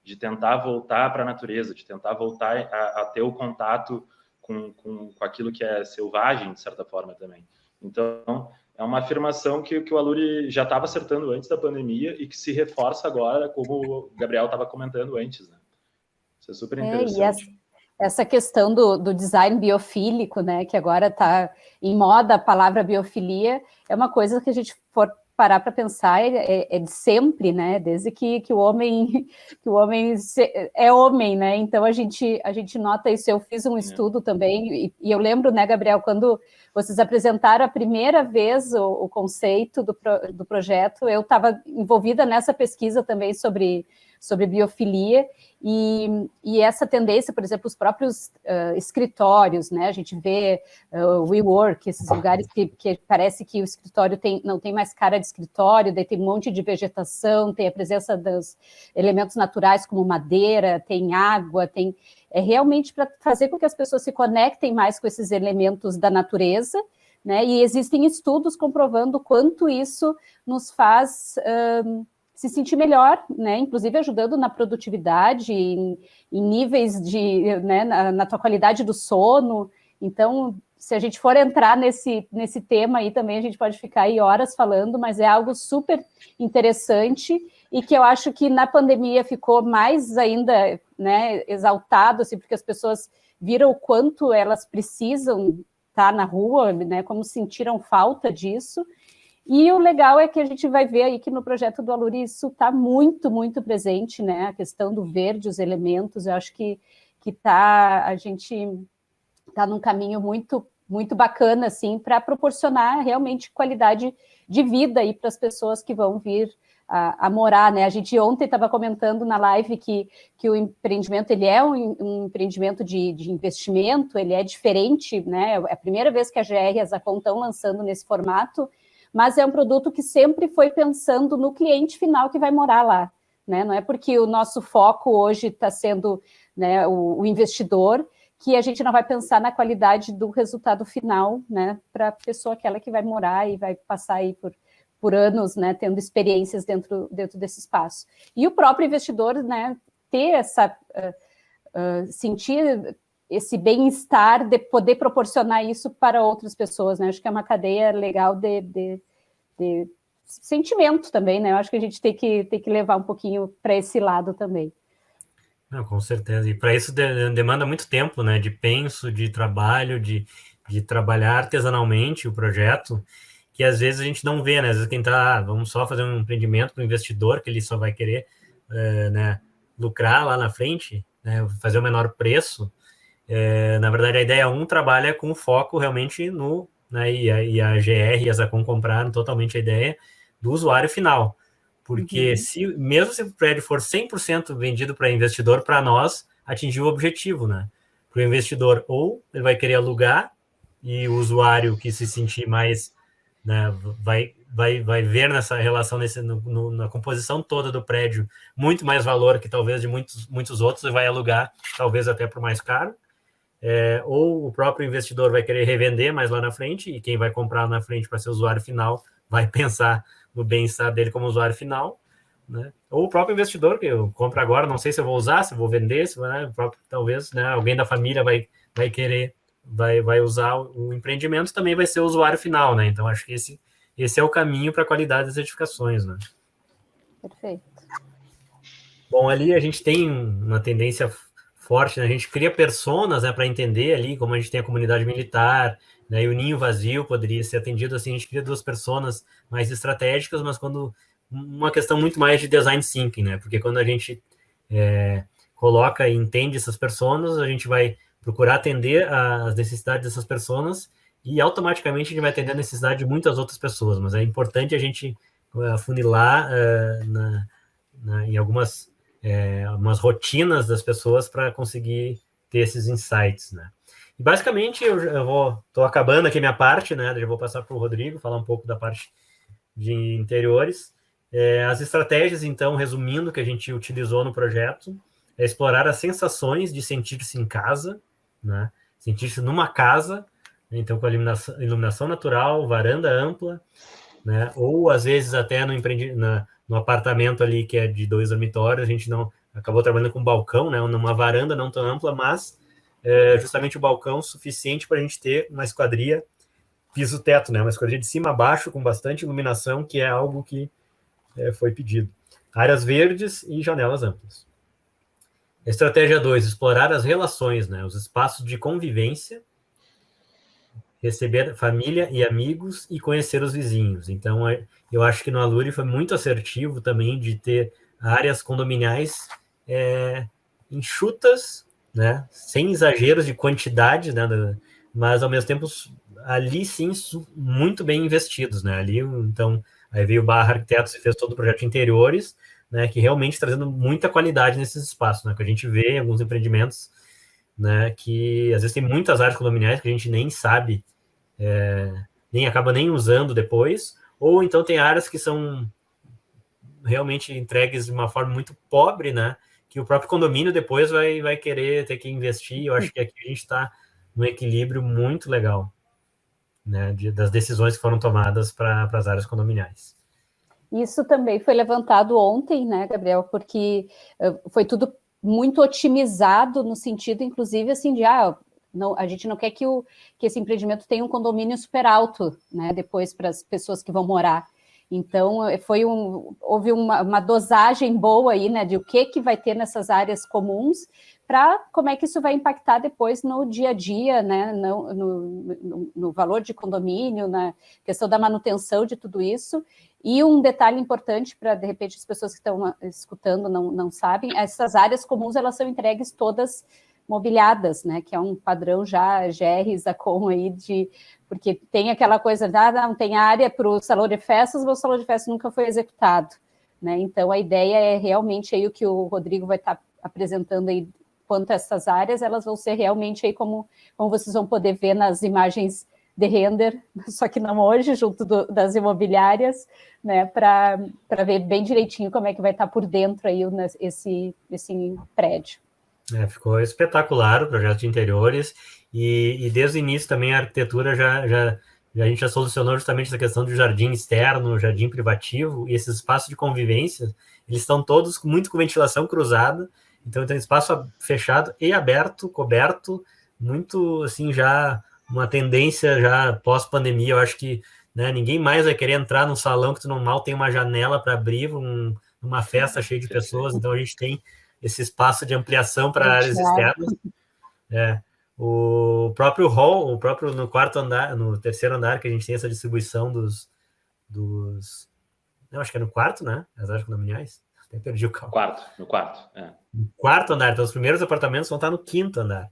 Speaker 3: de tentar voltar para a natureza, de tentar voltar a ter o contato com aquilo que é selvagem, de certa forma, também. Então, é uma afirmação que o Aluri já estava acertando antes da pandemia e que se reforça agora, como o Gabriel estava comentando antes, né? Isso é super interessante.
Speaker 1: E essa questão do design biofílico, né, que agora está em moda a palavra biofilia, é uma coisa que a gente for parar para pensar é de sempre, né, desde que o homem é homem, né, então a gente nota isso. Eu fiz um estudo também, e eu lembro, né, Gabriel, quando vocês apresentaram a primeira vez o conceito do projeto, eu estava envolvida nessa pesquisa também sobre biofilia, e essa tendência, por exemplo, os próprios escritórios, né? A gente vê o WeWork, esses lugares que parece que o escritório não tem mais cara de escritório, daí tem um monte de vegetação, tem a presença dos elementos naturais como madeira, tem água, é realmente para fazer com que as pessoas se conectem mais com esses elementos da natureza, né? E existem estudos comprovando quanto isso nos faz se sentir melhor, né? Inclusive ajudando na produtividade, em níveis né, na tua qualidade do sono. Então, se a gente for entrar nesse tema aí também, a gente pode ficar aí horas falando, mas é algo super interessante e que eu acho que na pandemia ficou mais ainda, né, exaltado, assim, porque as pessoas viram o quanto elas precisam estar na rua, né, como sentiram falta disso. E o legal é que a gente vai ver aí que no projeto do Aluri isso está muito, muito presente, né? A questão do verde, os elementos, eu acho que a gente está num caminho muito, muito bacana, assim, para proporcionar realmente qualidade de vida aí para as pessoas que vão vir a morar, né? A gente ontem estava comentando na live que o empreendimento, ele é um empreendimento de investimento, ele é diferente, né? É a primeira vez que a GR e a Zacon estão lançando nesse formato, mas é um produto que sempre foi pensando no cliente final que vai morar lá, né? Não é porque o nosso foco hoje está sendo, né, o investidor, que a gente não vai pensar na qualidade do resultado final, né, para a pessoa aquela que vai morar e vai passar aí por anos, né, tendo experiências dentro desse espaço. E o próprio investidor, né, ter essa... sentir esse bem-estar de poder proporcionar isso para outras pessoas, né? Acho que é uma cadeia legal de sentimento também, né? Eu acho que a gente tem que levar um pouquinho para esse lado também.
Speaker 2: Não, com certeza. E para isso demanda muito tempo, né? De penso, de trabalho, de trabalhar artesanalmente o projeto, que às vezes a gente não vê, né? Às vezes quem tá, vamos só fazer um empreendimento para o investidor, que ele só vai querer né, lucrar lá na frente, né? Fazer o menor preço. Na verdade, a ideia 1 trabalha com foco realmente no, né, e a GR e a Zacon compraram totalmente a ideia do usuário final, porque mesmo se o prédio for 100% vendido para investidor, para nós, atingiu o objetivo, né? Para o investidor, ou ele vai querer alugar, e o usuário que se sentir mais, né, vai ver nessa relação, na composição toda do prédio, muito mais valor que talvez de muitos outros, e vai alugar, talvez até por mais caro. Ou o próprio investidor vai querer revender mais lá na frente, e quem vai comprar na frente para ser usuário final vai pensar no bem-estar dele como usuário final, né? Ou o próprio investidor, que eu compro agora, não sei se eu vou usar, se eu vou vender, né? Talvez, né, alguém da família vai querer, vai usar o empreendimento, também vai ser o usuário final, né? Então, acho que esse é o caminho para a qualidade das edificações, né?
Speaker 1: Perfeito.
Speaker 2: Bom, ali a gente tem uma tendência forte, né? A gente cria personas, né, para entender ali, como a gente tem a comunidade militar, né, e o ninho vazio poderia ser atendido assim, a gente cria 2 personas mais estratégicas, mas quando uma questão muito mais de design thinking, né? Porque quando a gente coloca e entende essas personas, a gente vai procurar atender as necessidades dessas pessoas e automaticamente a gente vai atender a necessidade de muitas outras pessoas, mas é importante a gente afunilar em algumas umas rotinas das pessoas para conseguir ter esses insights, né? E basicamente estou acabando aqui minha parte, né? Já vou passar para o Rodrigo falar um pouco da parte de interiores. As estratégias, então, resumindo, que a gente utilizou no projeto, é explorar as sensações de sentir-se em casa, né? Sentir-se numa casa, né? Então com a iluminação natural, varanda ampla, né? Ou às vezes até no apartamento ali que é de 2 dormitórios, a gente não acabou trabalhando com balcão, né? Numa varanda não tão ampla, mas justamente o balcão suficiente para a gente ter uma esquadria piso-teto, né? Uma esquadria de cima a baixo com bastante iluminação, que é algo que foi pedido. Áreas verdes e janelas amplas. Estratégia 2, explorar as relações, né? Os espaços de convivência, receber família e amigos e conhecer os vizinhos. Então, eu acho que no Aluri foi muito assertivo também de ter áreas condominiais enxutas, né? Sem exageros de quantidade, né? Mas, ao mesmo tempo, ali sim, muito bem investidos, né? Ali, então, aí veio o Barra Arquitetos e fez todo o projeto de interiores, né, que realmente trazendo muita qualidade nesses espaços, né, que a gente vê em alguns empreendimentos, né, que às vezes tem muitas áreas condominiais que a gente nem sabe, nem acaba nem usando depois, ou então tem áreas que são realmente entregues de uma forma muito pobre, né, que o próprio condomínio depois vai querer ter que investir. Eu acho que aqui a gente está num equilíbrio muito legal, né, das decisões que foram tomadas para as áreas condominiais.
Speaker 1: Isso também foi levantado ontem, né, Gabriel, porque foi tudo muito otimizado no sentido, inclusive, assim, de não, a gente não quer que esse empreendimento tenha um condomínio super alto, né, depois para as pessoas que vão morar. Então, houve uma dosagem boa aí, né, de o que vai ter nessas áreas comuns, para como é que isso vai impactar depois no dia a dia, né, no valor de condomínio, na questão da manutenção de tudo isso. E um detalhe importante para, de repente, as pessoas que estão escutando não sabem, essas áreas comuns, elas são entregues todas mobiliadas, né, que é um padrão já GR, Zacom aí, porque tem aquela coisa, não tem área para o salão de festas, mas o salão de festas nunca foi executado, né, então a ideia é realmente aí o que o Rodrigo vai estar apresentando aí, quanto a essas áreas, elas vão ser realmente aí como vocês vão poder ver nas imagens de render, só que não hoje, junto das imobiliárias, né, para ver bem direitinho como é que vai estar por dentro aí esse prédio.
Speaker 2: Ficou espetacular o projeto de interiores e desde o início também a arquitetura a gente já solucionou justamente essa questão do jardim externo, jardim privativo e esses espaços de convivência, eles estão todos muito com ventilação cruzada, então tem espaço fechado e aberto, coberto, muito assim já uma tendência já pós-pandemia. Eu acho que, né, ninguém mais vai querer entrar num salão que tu não mal tem uma janela para abrir, uma festa cheia de pessoas, então a gente tem esse espaço de ampliação para áreas externas. O próprio hall, no quarto andar, no terceiro andar, que a gente tem essa distribuição dos não, acho que é no quarto, né? As áreas condominiais. Até perdi o cálculo.
Speaker 3: No quarto.
Speaker 2: No quarto andar, então os primeiros apartamentos vão estar no quinto andar.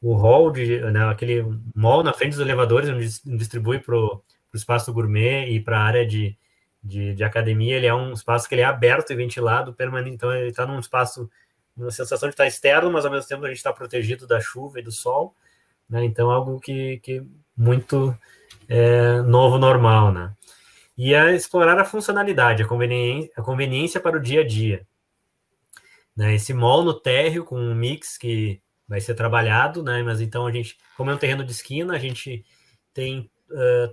Speaker 2: O hall, né, aquele mall na frente dos elevadores, onde distribui para o espaço gourmet e para a área de academia, ele é um espaço que ele é aberto e ventilado permanente, então ele está num espaço, uma sensação de estar externo, mas ao mesmo tempo a gente está protegido da chuva e do sol, né? Então algo que muito novo, normal, né? E explorar a funcionalidade, a conveniência para o dia a dia, né? Esse mall no térreo com um mix que vai ser trabalhado, né? Mas então a gente, como é um terreno de esquina, a gente tem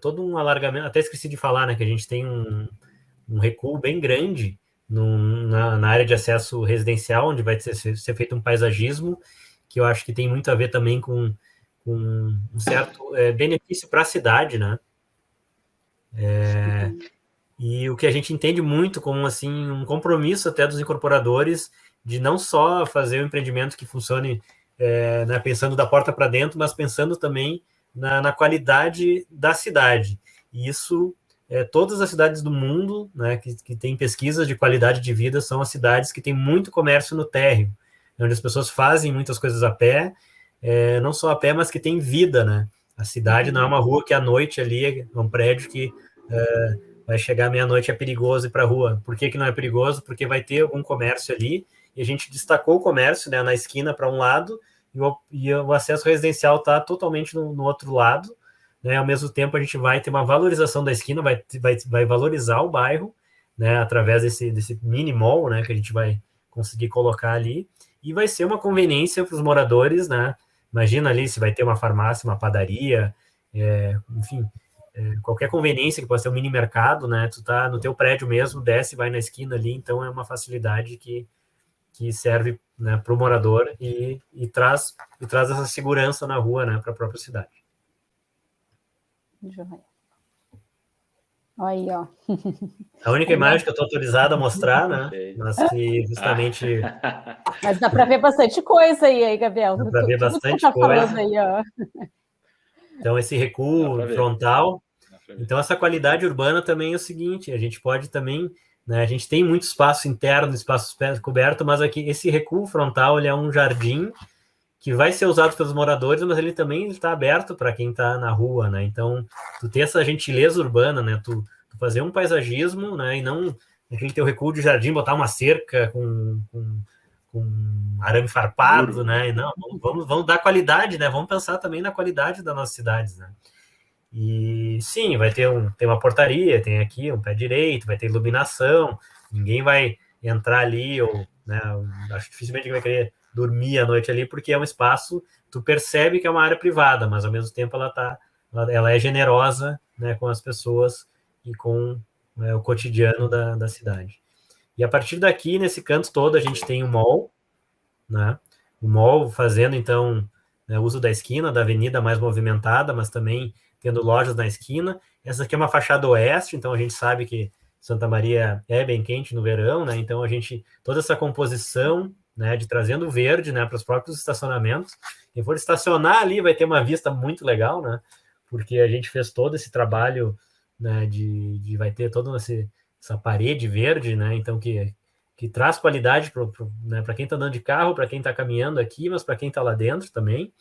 Speaker 2: todo um alargamento, até esqueci de falar, né, que a gente tem um recuo bem grande na área de acesso residencial, onde vai ser feito um paisagismo, que eu acho que tem muito a ver também com um certo benefício para a cidade, né? e o que a gente entende muito como assim um compromisso até dos incorporadores de não só fazer um empreendimento que funcione né, pensando da porta para dentro, mas pensando também na qualidade da cidade. E isso, todas as cidades do mundo, né, que têm pesquisas de qualidade de vida, são as cidades que têm muito comércio no térreo, onde as pessoas fazem muitas coisas a pé, não só a pé, mas que tem vida, né? A cidade não é uma rua que à noite ali é um prédio que vai chegar meia-noite, é perigoso ir para a rua. Por que não é perigoso? Porque vai ter algum comércio ali, e a gente destacou o comércio, né, na esquina para um lado, e o acesso residencial está totalmente no outro lado, né? Ao mesmo tempo a gente vai ter uma valorização da esquina, vai valorizar o bairro, né, através desse mini mall, né, que a gente vai conseguir colocar ali, e vai ser uma conveniência para os moradores, né? Imagina ali se vai ter uma farmácia, uma padaria, enfim, qualquer conveniência que possa ser um mini mercado, né? Tu tá no teu prédio mesmo, desce, vai na esquina ali, então é uma facilidade que serve, né, para o morador e traz essa segurança na rua, né, para a própria cidade.
Speaker 1: Olha aí, ó.
Speaker 2: A única imagem que eu estou autorizado a mostrar, né, mas que justamente...
Speaker 1: Mas dá para ver bastante coisa aí, Gabriel.
Speaker 2: Dá para ver bastante
Speaker 1: tá
Speaker 2: coisa.
Speaker 1: Falando aí, ó.
Speaker 2: Então, esse recuo frontal. Então, essa qualidade urbana também é o seguinte, a gente pode também, né, a gente tem muito espaço interno, espaço coberto, mas aqui esse recuo frontal, ele é um jardim que vai ser usado pelos moradores, mas ele também está aberto para quem está na rua, né? Então, tu ter essa gentileza urbana, né? Tu fazer um paisagismo, né? E não a gente ter o recuo de jardim, botar uma cerca com arame farpado, né? E não, vamos dar qualidade, né? Vamos pensar também na qualidade das nossas cidades, né? E sim, vai ter uma portaria, tem aqui um pé direito, vai ter iluminação, ninguém vai entrar ali, ou, né, acho que dificilmente vai querer dormir à noite ali, porque é um espaço, tu percebe que é uma área privada, mas ao mesmo tempo ela é generosa, né, com as pessoas e com, né, o cotidiano da cidade. E a partir daqui, nesse canto todo, a gente tem o mall, né, o mall fazendo, então, né, uso da esquina, da avenida mais movimentada, mas também tendo lojas na esquina. Essa aqui é uma fachada oeste, então a gente sabe que Santa Maria é bem quente no verão, né? Então toda essa composição, né, de trazendo verde, né, para os próprios estacionamentos. Quem for estacionar ali vai ter uma vista muito legal, né? Porque a gente fez todo esse trabalho, né, de vai ter toda essa parede verde, né? Então que traz qualidade né, para quem está andando de carro, para quem está caminhando aqui, mas para quem está lá dentro também.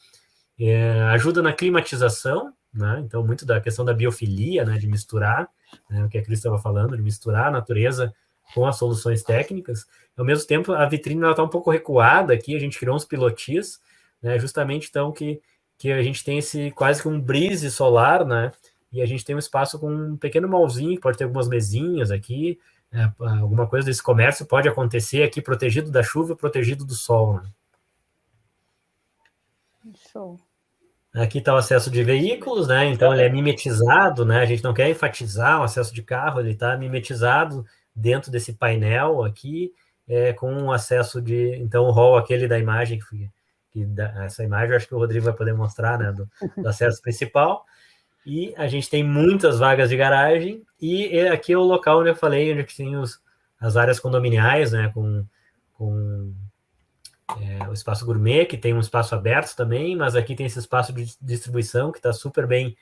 Speaker 2: Ajuda na climatização, né? Então, muito da questão da biofilia, né? De misturar, né, o que a Cris estava falando, de misturar a natureza com as soluções técnicas. Ao mesmo tempo, a vitrine está um pouco recuada aqui, a gente criou uns pilotis, né, justamente então que a gente tem esse quase que um brise solar, né? E a gente tem um espaço com um pequeno mallzinho, pode ter algumas mesinhas aqui, alguma coisa desse comércio pode acontecer aqui, protegido da chuva, protegido do sol, né?
Speaker 1: Show.
Speaker 2: Aqui está o acesso de veículos, né? Então ele é mimetizado, né? A gente não quer enfatizar o acesso de carro, ele está mimetizado dentro desse painel aqui, com o acesso de... Então, o hall aquele da imagem, essa imagem eu acho que o Rodrigo vai poder mostrar, né? Do acesso principal. E a gente tem muitas vagas de garagem, e aqui é o local onde eu falei, onde tem as áreas condominiais, né? Com o espaço gourmet, que tem um espaço aberto também, mas aqui tem esse espaço de distribuição que está super bem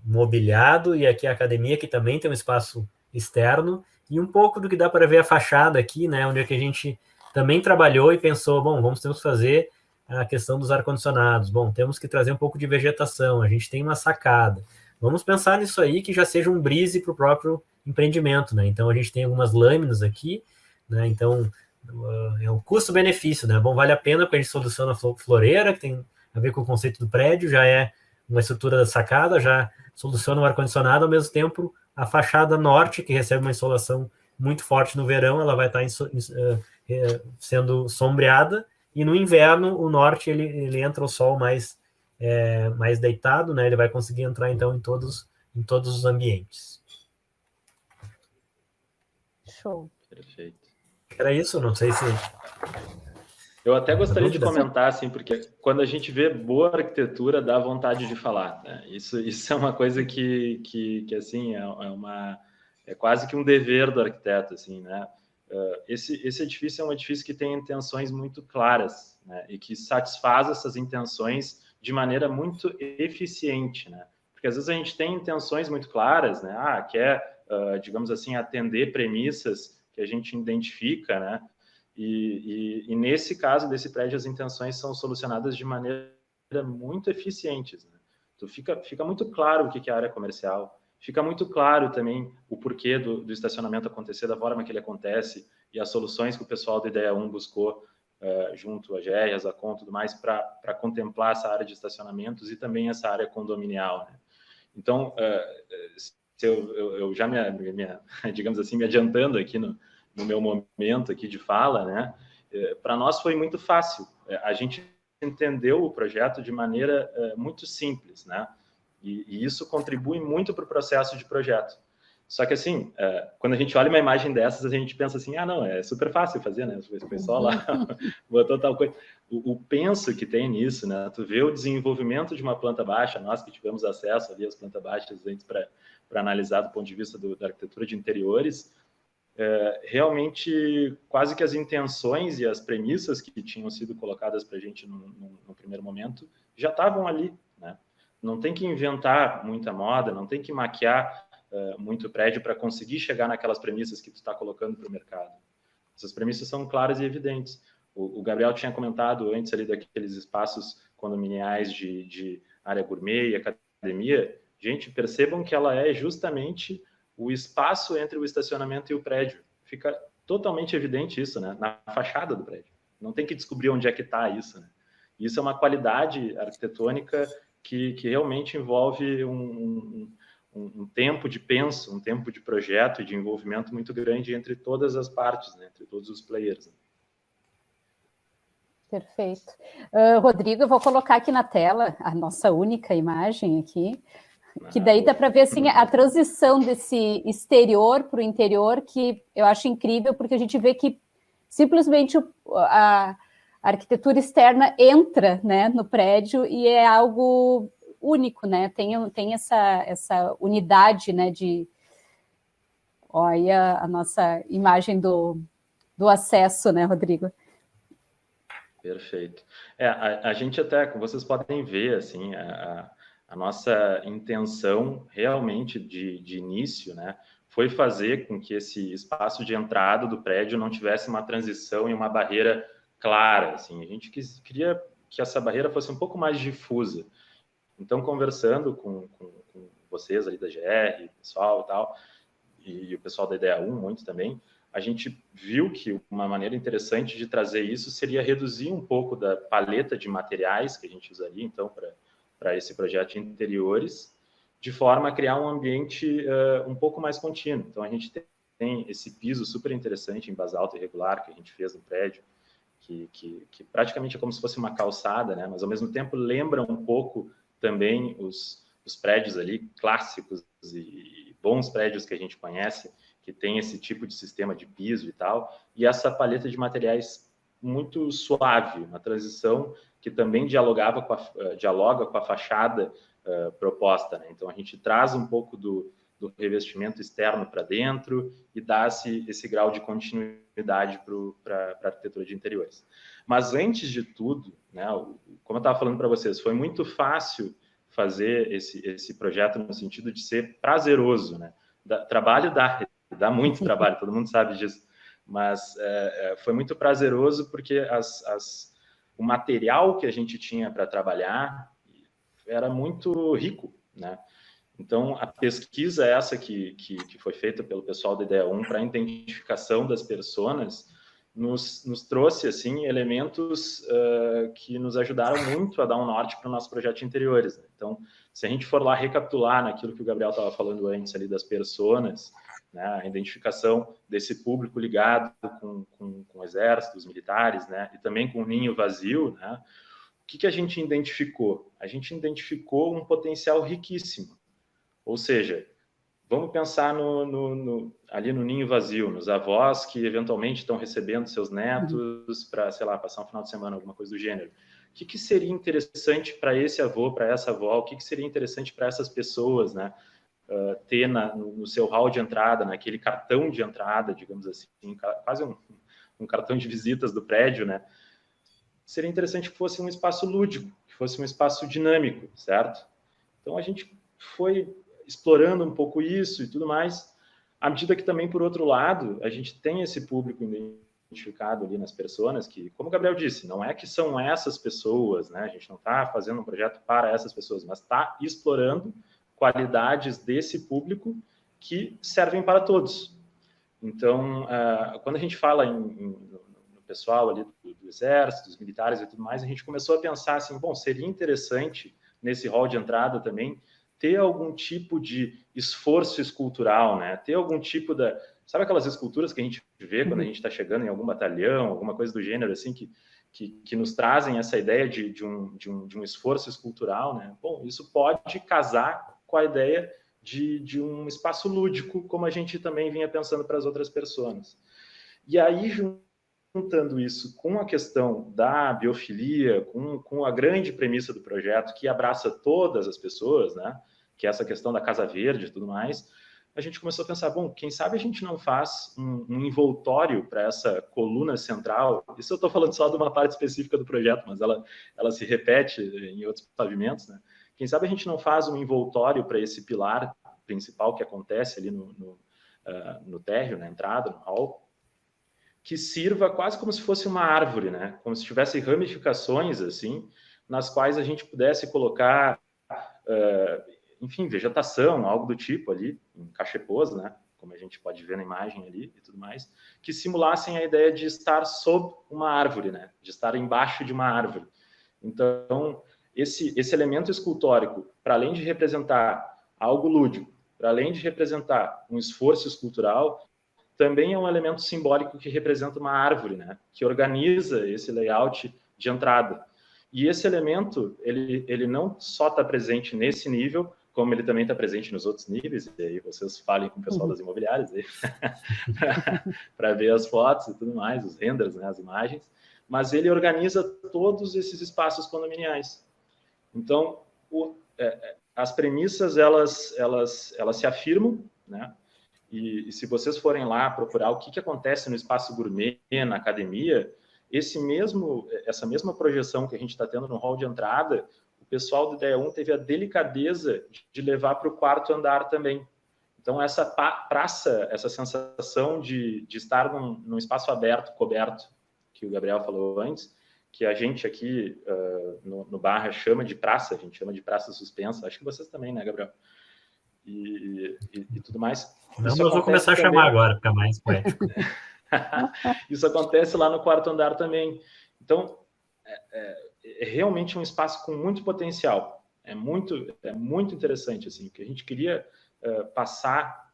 Speaker 2: mobiliado, e aqui a academia, que também tem um espaço externo, e um pouco do que dá para ver a fachada aqui, né, onde é que a gente também trabalhou e pensou, bom, temos que fazer a questão dos ar-condicionados, temos que trazer um pouco de vegetação, a gente tem uma sacada, vamos pensar nisso aí, que já seja um brise para o próprio empreendimento, né, então a gente tem algumas lâminas aqui, né, então é o custo-benefício, né? Bom, vale a pena porque a gente soluciona a floreira, que tem a ver com o conceito do prédio, já é uma estrutura da sacada, já soluciona o ar-condicionado, ao mesmo tempo a fachada norte, que recebe uma insolação muito forte no verão, ela vai estar sendo sombreada, e no inverno o norte ele entra o sol mais deitado, né? Ele vai conseguir entrar então em todos os ambientes.
Speaker 1: Show.
Speaker 3: Perfeito.
Speaker 2: Era isso? Não sei se...
Speaker 3: Eu até gostaria de comentar, assim, porque quando a gente vê boa arquitetura, dá vontade de falar, né? Isso é uma coisa que assim, é é quase que um dever do arquiteto, assim, né? Esse edifício é um edifício que tem intenções muito claras, né? E que satisfaz essas intenções de maneira muito eficiente, né? Porque às vezes a gente tem intenções muito claras, né? Quer, digamos assim, atender premissas que a gente identifica, né? E nesse caso desse prédio, as intenções são solucionadas de maneira muito eficientes, né? Então fica muito claro o que é a área comercial, fica muito claro também o porquê do estacionamento acontecer da forma que ele acontece e as soluções que o pessoal da Ideia 1 buscou junto à GR, a Zacon, tudo mais, para contemplar essa área de estacionamentos e também essa área condominial, né? Então, eu já digamos assim, me adiantando aqui no meu momento aqui de fala, né? Para nós foi muito fácil. A gente entendeu o projeto de maneira muito simples, né? E isso contribui muito para o processo de projeto. Só que, assim, quando a gente olha uma imagem dessas, a gente pensa assim, não, é super fácil fazer, né? Foi só lá, botou tal coisa. O penso que tem nisso, né? Tu vê o desenvolvimento de uma planta baixa, nós que tivemos acesso ali às plantas baixas antes para analisar do ponto de vista da arquitetura de interiores, realmente quase que as intenções e as premissas que tinham sido colocadas para a gente no primeiro momento já estavam ali, né? Não tem que inventar muita moda, não tem que maquiar muito prédio para conseguir chegar naquelas premissas que tu está colocando para o mercado. Essas premissas são claras e evidentes. O Gabriel tinha comentado antes ali daqueles espaços condominiais de área gourmet e academia. Gente, percebam que ela é justamente o espaço entre o estacionamento e o prédio. Fica totalmente evidente isso, né? Na fachada do prédio. Não tem que descobrir onde é que está isso, né? Isso é uma qualidade arquitetônica que realmente envolve um tempo de penso, um tempo de projeto e de envolvimento muito grande entre todas as partes, né? Entre todos os players. Né?
Speaker 1: Perfeito. Rodrigo, eu vou colocar aqui na tela a nossa única imagem aqui, que daí dá para ver assim, a transição desse exterior para o interior, que eu acho incrível, porque a gente vê que simplesmente a arquitetura externa entra, né, no prédio e é algo único, né? Tem essa unidade, né, de... Olha a nossa imagem do acesso, né, Rodrigo?
Speaker 3: Perfeito. A gente até, como vocês podem ver, assim, a nossa intenção realmente de início, né, foi fazer com que esse espaço de entrada do prédio não tivesse uma transição e uma barreira clara, assim. A gente queria que essa barreira fosse um pouco mais difusa. Então, conversando com vocês ali da GR, pessoal e tal, e o pessoal da Ideia 1 muito também, a gente viu que uma maneira interessante de trazer isso seria reduzir um pouco da paleta de materiais que a gente usaria, então, para esse projeto de interiores, de forma a criar um ambiente um pouco mais contínuo. Então, a gente tem esse piso super interessante em basalto irregular que a gente fez no prédio, que praticamente é como se fosse uma calçada, né? Mas, ao mesmo tempo, lembra um pouco também os prédios ali clássicos e bons prédios que a gente conhece, que tem esse tipo de sistema de piso e tal, e essa paleta de materiais muito suave, uma transição que também dialoga com a fachada proposta, né? Então, a gente traz um pouco do revestimento externo para dentro e dá esse grau de continuidade para a arquitetura de interiores. Mas, antes de tudo, né, como eu estava falando para vocês, foi muito fácil fazer esse projeto no sentido de ser prazeroso, né? Trabalho dá muito trabalho, todo mundo sabe disso, mas foi muito prazeroso porque o material que a gente tinha para trabalhar era muito rico, né? Então, a pesquisa essa que foi feita pelo pessoal da Ideia 1 para a identificação das personas nos trouxe assim elementos que nos ajudaram muito a dar um norte para o nosso projeto de interiores. Né? Então, se a gente for lá recapitular naquilo que o Gabriel estava falando antes ali das personas, né, a identificação desse público ligado com o exército, os militares, né, e também com o ninho vazio, né, o que a gente identificou? A gente identificou um potencial riquíssimo. Ou seja, vamos pensar ali no ninho vazio, nos avós que eventualmente estão recebendo seus netos para, sei lá, passar um final de semana, alguma coisa do gênero. O que seria interessante para esse avô, para essa avó? O que seria interessante para essas pessoas, né? ter no seu hall de entrada, naquele cartão de entrada, digamos assim, quase um cartão de visitas do prédio, né? Seria interessante que fosse um espaço lúdico, que fosse um espaço dinâmico, certo? Então, a gente foi explorando um pouco isso e tudo mais, à medida que também, por outro lado, a gente tem esse público identificado ali nas pessoas, que, como o Gabriel disse, não é que são essas pessoas, né? A gente não está fazendo um projeto para essas pessoas, mas está explorando qualidades desse público que servem para todos. Então, quando a gente fala no pessoal ali do Exército, dos militares e tudo mais, a gente começou a pensar assim, bom, seria interessante, nesse hall de entrada também, ter algum tipo de esforço escultural, né? Ter algum tipo da... Sabe aquelas esculturas que a gente vê quando a gente está chegando em algum batalhão, alguma coisa do gênero, assim, que nos trazem essa ideia de um esforço escultural, né? Bom, isso pode casar com a ideia de um espaço lúdico, como a gente também vinha pensando para as outras pessoas. E aí, juntando isso com a questão da biofilia, com a grande premissa do projeto, que abraça todas as pessoas, né? Que é essa questão da Casa Verde e tudo mais, a gente começou a pensar, bom, quem sabe a gente não faz um envoltório para essa coluna central. Isso eu estou falando só de uma parte específica do projeto, mas ela se repete em outros pavimentos, né? Quem sabe a gente não faz um envoltório para esse pilar principal que acontece ali no térreo, na entrada, no hall, que sirva quase como se fosse uma árvore, né? Como se tivesse ramificações, assim, nas quais a gente pudesse colocar, enfim, vegetação, algo do tipo ali, em cachepôs, né? Como a gente pode ver na imagem ali e tudo mais, que simulassem a ideia de estar sob uma árvore, né? De estar embaixo de uma árvore. Então, esse elemento escultórico, para além de representar algo lúdico, para além de representar um esforço escultural, também é um elemento simbólico que representa uma árvore, né? Que organiza esse layout de entrada. E esse elemento, ele não só está presente nesse nível, como ele também está presente nos outros níveis, e aí vocês falem com o pessoal das imobiliárias para ver as fotos e tudo mais, os renders, né, as imagens, mas ele organiza todos esses espaços condominiais. Então, as premissas, elas se afirmam, né? E se vocês forem lá procurar o que acontece no espaço gourmet, na academia, essa mesma projeção que a gente está tendo no hall de entrada, o pessoal do Ideia 1 teve a delicadeza de levar para o quarto andar também. Então, essa praça, essa sensação de estar num espaço aberto, coberto, que o Gabriel falou antes, que a gente aqui no Barra chama de praça, a gente chama de praça suspensa, acho que vocês também, né, Gabriel? E tudo mais.
Speaker 2: Não, mas eu vou começar a chamar agora, ficar mais poético.
Speaker 3: Isso acontece lá no quarto andar também. Então, é realmente um espaço com muito potencial. É muito interessante, assim. O que a gente queria passar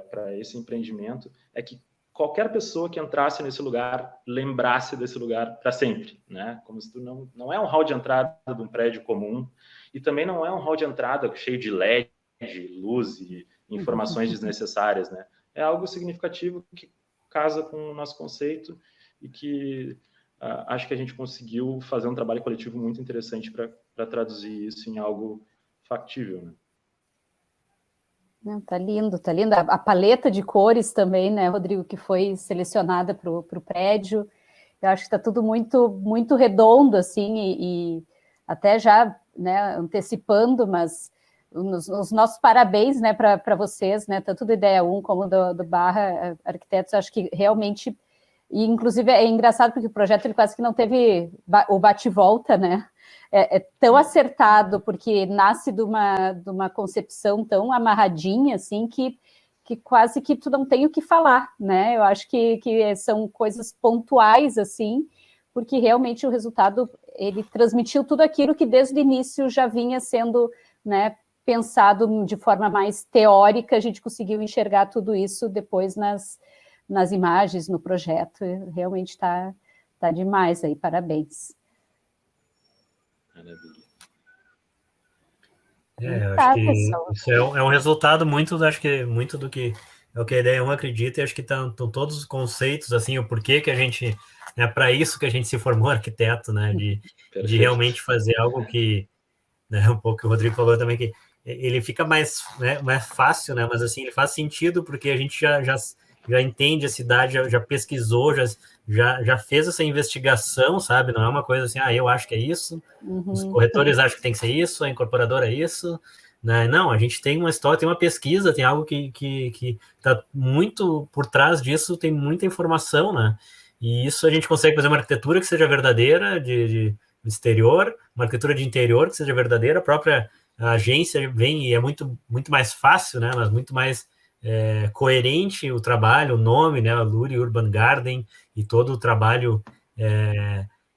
Speaker 3: para esse empreendimento é que qualquer pessoa que entrasse nesse lugar lembrasse desse lugar para sempre, né? Como se não é um hall de entrada de um prédio comum e também não é um hall de entrada cheio de LED, luz e informações desnecessárias, né? É algo significativo que casa com o nosso conceito e que acho que a gente conseguiu fazer um trabalho coletivo muito interessante para traduzir isso em algo factível, né?
Speaker 1: Não, tá lindo, tá lindo. A paleta de cores também, né, Rodrigo, que foi selecionada para o prédio. Eu acho que está tudo muito, muito redondo, assim, e até já, né, antecipando, mas os nossos parabéns, né, para vocês, né, tanto do Ideia 1 como do Barra Arquitetos. Acho que realmente, e inclusive é engraçado porque o projeto ele quase que não teve o bate-volta, né? É tão acertado, porque nasce de uma concepção tão amarradinha, assim, que quase que tu não tem o que falar, né? Eu acho que são coisas pontuais, assim, porque realmente o resultado, ele transmitiu tudo aquilo que desde o início já vinha sendo, né, pensado de forma mais teórica. A gente conseguiu enxergar tudo isso depois nas imagens, no projeto. Realmente está demais aí, parabéns.
Speaker 3: Maravilha.
Speaker 2: Acho que isso é um resultado muito do que é o que a Ideia 1 acredita, e acho que estão todos os conceitos, assim, o porquê que a gente, né, para isso que a gente se formou arquiteto, né, de realmente fazer algo que, né? Um pouco que o Rodrigo falou também, que ele fica mais, né, mais fácil, né? Mas assim, ele faz sentido porque a gente já entende a cidade, já pesquisou, já fez essa investigação, sabe? Não é uma coisa assim, eu acho que é isso, os corretores acham que tem que ser isso, a incorporadora é isso, né? Não, a gente tem uma história, tem uma pesquisa, tem algo que está muito por trás disso, tem muita informação, né? E isso a gente consegue fazer uma arquitetura que seja verdadeira, de exterior, uma arquitetura de interior que seja verdadeira, a própria agência vem e é muito mais fácil, né? Mas muito mais coerente o trabalho, o nome, né? A Luri Urban Garden e todo o trabalho,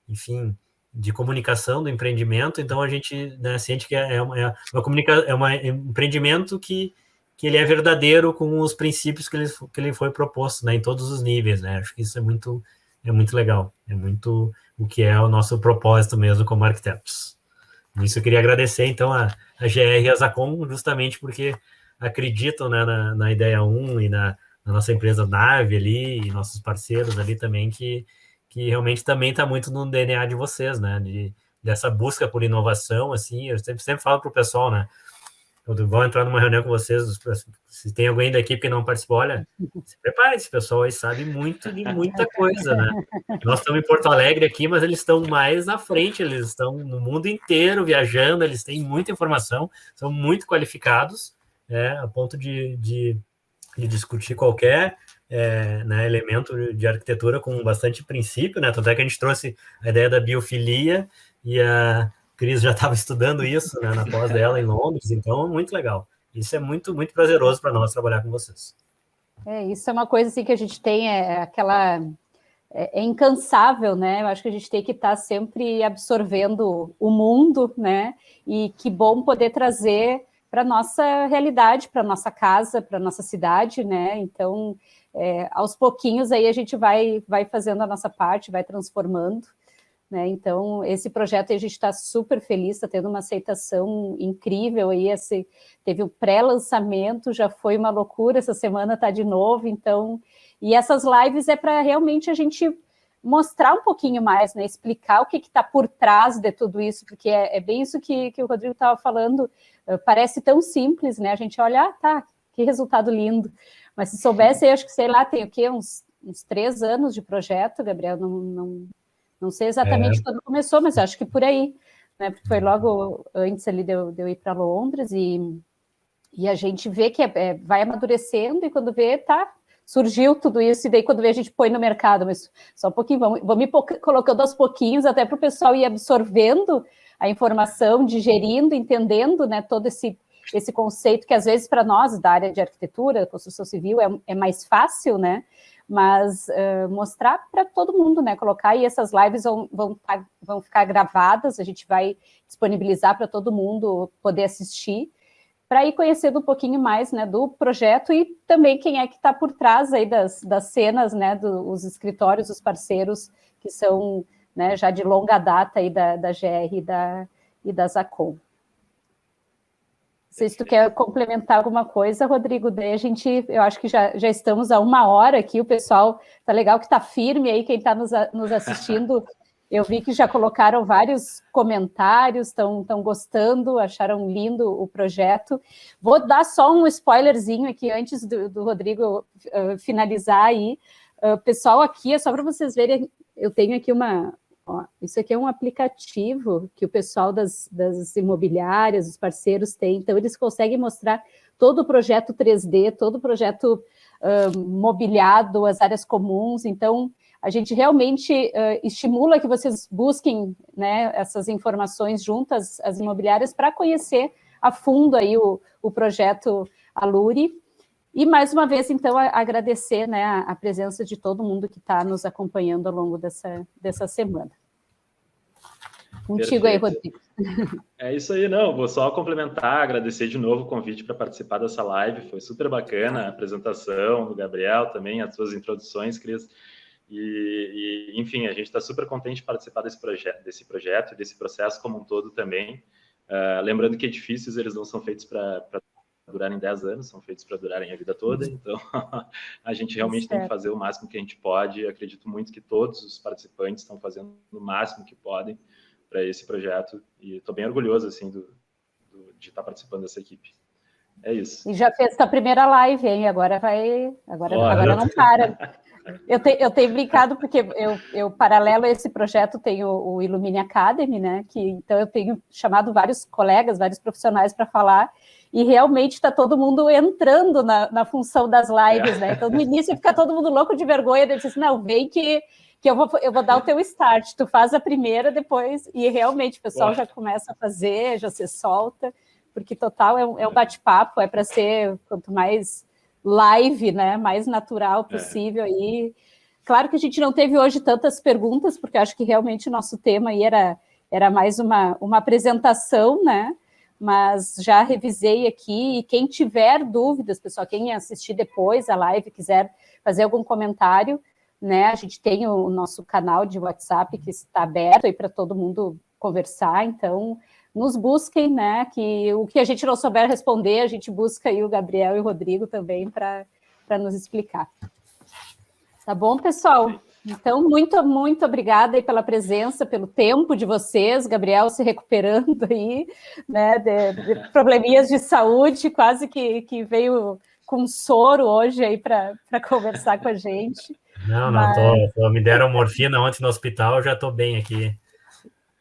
Speaker 2: enfim, de comunicação do empreendimento. Então a gente, né, sente que é um empreendimento que ele é verdadeiro com os princípios que ele foi proposto, né? Em todos os níveis, né? Acho que isso é muito legal, é muito o que é o nosso propósito mesmo como arquitetos. Isso eu queria agradecer, então, a GR e a Zacom, justamente porque acreditam, né, na Ideia 1 e na nossa empresa Nave ali, e nossos parceiros ali também, que realmente também está muito no DNA de vocês, né, dessa busca por inovação, assim, eu sempre falo para o pessoal, né, quando vão entrar numa reunião com vocês, se tem alguém da equipe que não participou, olha, se prepare, esse pessoal aí sabe muito de muita coisa, né? Nós estamos em Porto Alegre aqui, mas eles estão mais na frente, eles estão no mundo inteiro viajando, eles têm muita informação, são muito qualificados, a ponto de discutir qualquer né, elemento de arquitetura com bastante princípio, né? Tanto é que a gente trouxe a ideia da biofilia e a Cris já estava estudando isso, né, na pós dela em Londres, então muito legal. Isso é muito prazeroso para nós trabalhar com vocês.
Speaker 1: Isso é uma coisa assim que a gente tem, aquela... É incansável, né? Eu acho que a gente tem que estar sempre absorvendo o mundo, né? E que bom poder trazer para a nossa realidade, para a nossa casa, para a nossa cidade, né? Então, aos pouquinhos aí a gente vai fazendo a nossa parte, vai transformando, né? Então, esse projeto a gente está super feliz, está tendo uma aceitação incrível aí, teve o pré-lançamento, já foi uma loucura, essa semana está de novo, então, e essas lives é para realmente a gente mostrar um pouquinho mais, né? Explicar o que está por trás de tudo isso, porque é bem isso que o Rodrigo estava falando, parece tão simples, né? A gente olha, tá, que resultado lindo, mas se soubesse, eu acho que, sei lá, tem o quê? Uns 3 anos de projeto, Gabriel, não sei exatamente quando começou, mas acho que por aí, né? Porque foi logo antes ali de eu ir para Londres e a gente vê que vai amadurecendo e quando vê, surgiu tudo isso e daí quando vê a gente põe no mercado, mas só um pouquinho, vamos ir colocando aos pouquinhos até para o pessoal ir absorvendo a informação, digerindo, entendendo, né, todo esse conceito que às vezes para nós da área de arquitetura, construção civil é mais fácil, né? Mas mostrar para todo mundo, né? Colocar e essas lives vão ficar gravadas, a gente vai disponibilizar para todo mundo poder assistir, para ir conhecendo um pouquinho mais, né, do projeto e também quem é que está por trás aí das cenas, né, dos escritórios, os parceiros que são, né, já de longa data aí da GR e da Zacom. Não sei se tu quer complementar alguma coisa, Rodrigo, daí eu acho que já estamos a 1 hora aqui, o pessoal tá legal que tá firme aí, quem está nos assistindo, eu vi que já colocaram vários comentários, estão gostando, acharam lindo o projeto. Vou dar só um spoilerzinho aqui, antes do Rodrigo finalizar aí. Pessoal, aqui, é só para vocês verem, eu tenho aqui isso aqui é um aplicativo que o pessoal das imobiliárias, os parceiros têm, então eles conseguem mostrar todo o projeto 3D, todo o projeto mobiliado, as áreas comuns, então a gente realmente estimula que vocês busquem, né, essas informações juntas às imobiliárias para conhecer a fundo aí o projeto Aluri. E, mais uma vez, então, agradecer, né, a presença de todo mundo que está nos acompanhando ao longo dessa semana. Contigo. Perfeito. Aí, Rodrigo.
Speaker 3: É isso aí, não, vou só complementar, agradecer de novo o convite para participar dessa live, foi super bacana a apresentação do Gabriel também, as suas introduções, Cris, enfim, a gente está super contente de participar desse projeto e desse processo como um todo também, lembrando que edifícios, eles não são feitos para durarem 10 anos, são feitos para durarem a vida toda, então a gente realmente tem que fazer o máximo que a gente pode, acredito muito que todos os participantes estão fazendo o máximo que podem para esse projeto, e estou bem orgulhoso, assim, de estar participando dessa equipe. É isso.
Speaker 1: E já fez a primeira live, hein? Agora não para. Eu tenho brincado, porque eu paralelo a esse projeto, tenho o Illumine Academy, né? Então eu tenho chamado vários colegas, vários profissionais para falar, e realmente está todo mundo entrando na função das lives, né? Então, no início fica todo mundo louco de vergonha, eu disse assim, não, vem que eu vou dar o teu start, tu faz a primeira, depois, e realmente o pessoal já começa a fazer, já se solta, porque total é um bate-papo, é para ser quanto mais live, né, mais natural possível. Aí, claro que a gente não teve hoje tantas perguntas, porque acho que realmente o nosso tema aí era mais uma apresentação, né, mas já revisei aqui, e quem tiver dúvidas, pessoal, quem assistir depois a live, quiser fazer algum comentário, né, a gente tem o nosso canal de WhatsApp que está aberto aí para todo mundo conversar, então nos busquem, né, que o que a gente não souber responder, a gente busca aí o Gabriel e o Rodrigo também para nos explicar. Tá bom, pessoal? Então, muito, muito obrigada aí pela presença, pelo tempo de vocês, Gabriel se recuperando aí, né, de probleminhas de saúde, quase que veio com soro hoje aí para conversar com a gente.
Speaker 2: Não, me deram morfina ontem no hospital, já estou bem aqui.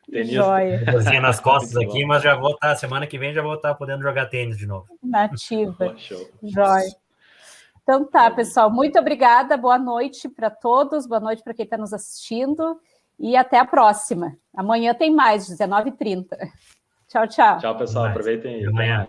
Speaker 1: Joia.
Speaker 2: Dorzinha nas costas aqui, mas já vou estar, semana que vem já vou estar podendo jogar tênis de novo.
Speaker 1: Nativa. Joia. Então tá, pessoal, muito obrigada, boa noite para todos, boa noite para quem está nos assistindo e até a próxima. Amanhã tem mais, 19h30. Tchau, tchau.
Speaker 3: Tchau, pessoal, aproveitem aí.
Speaker 2: Até amanhã.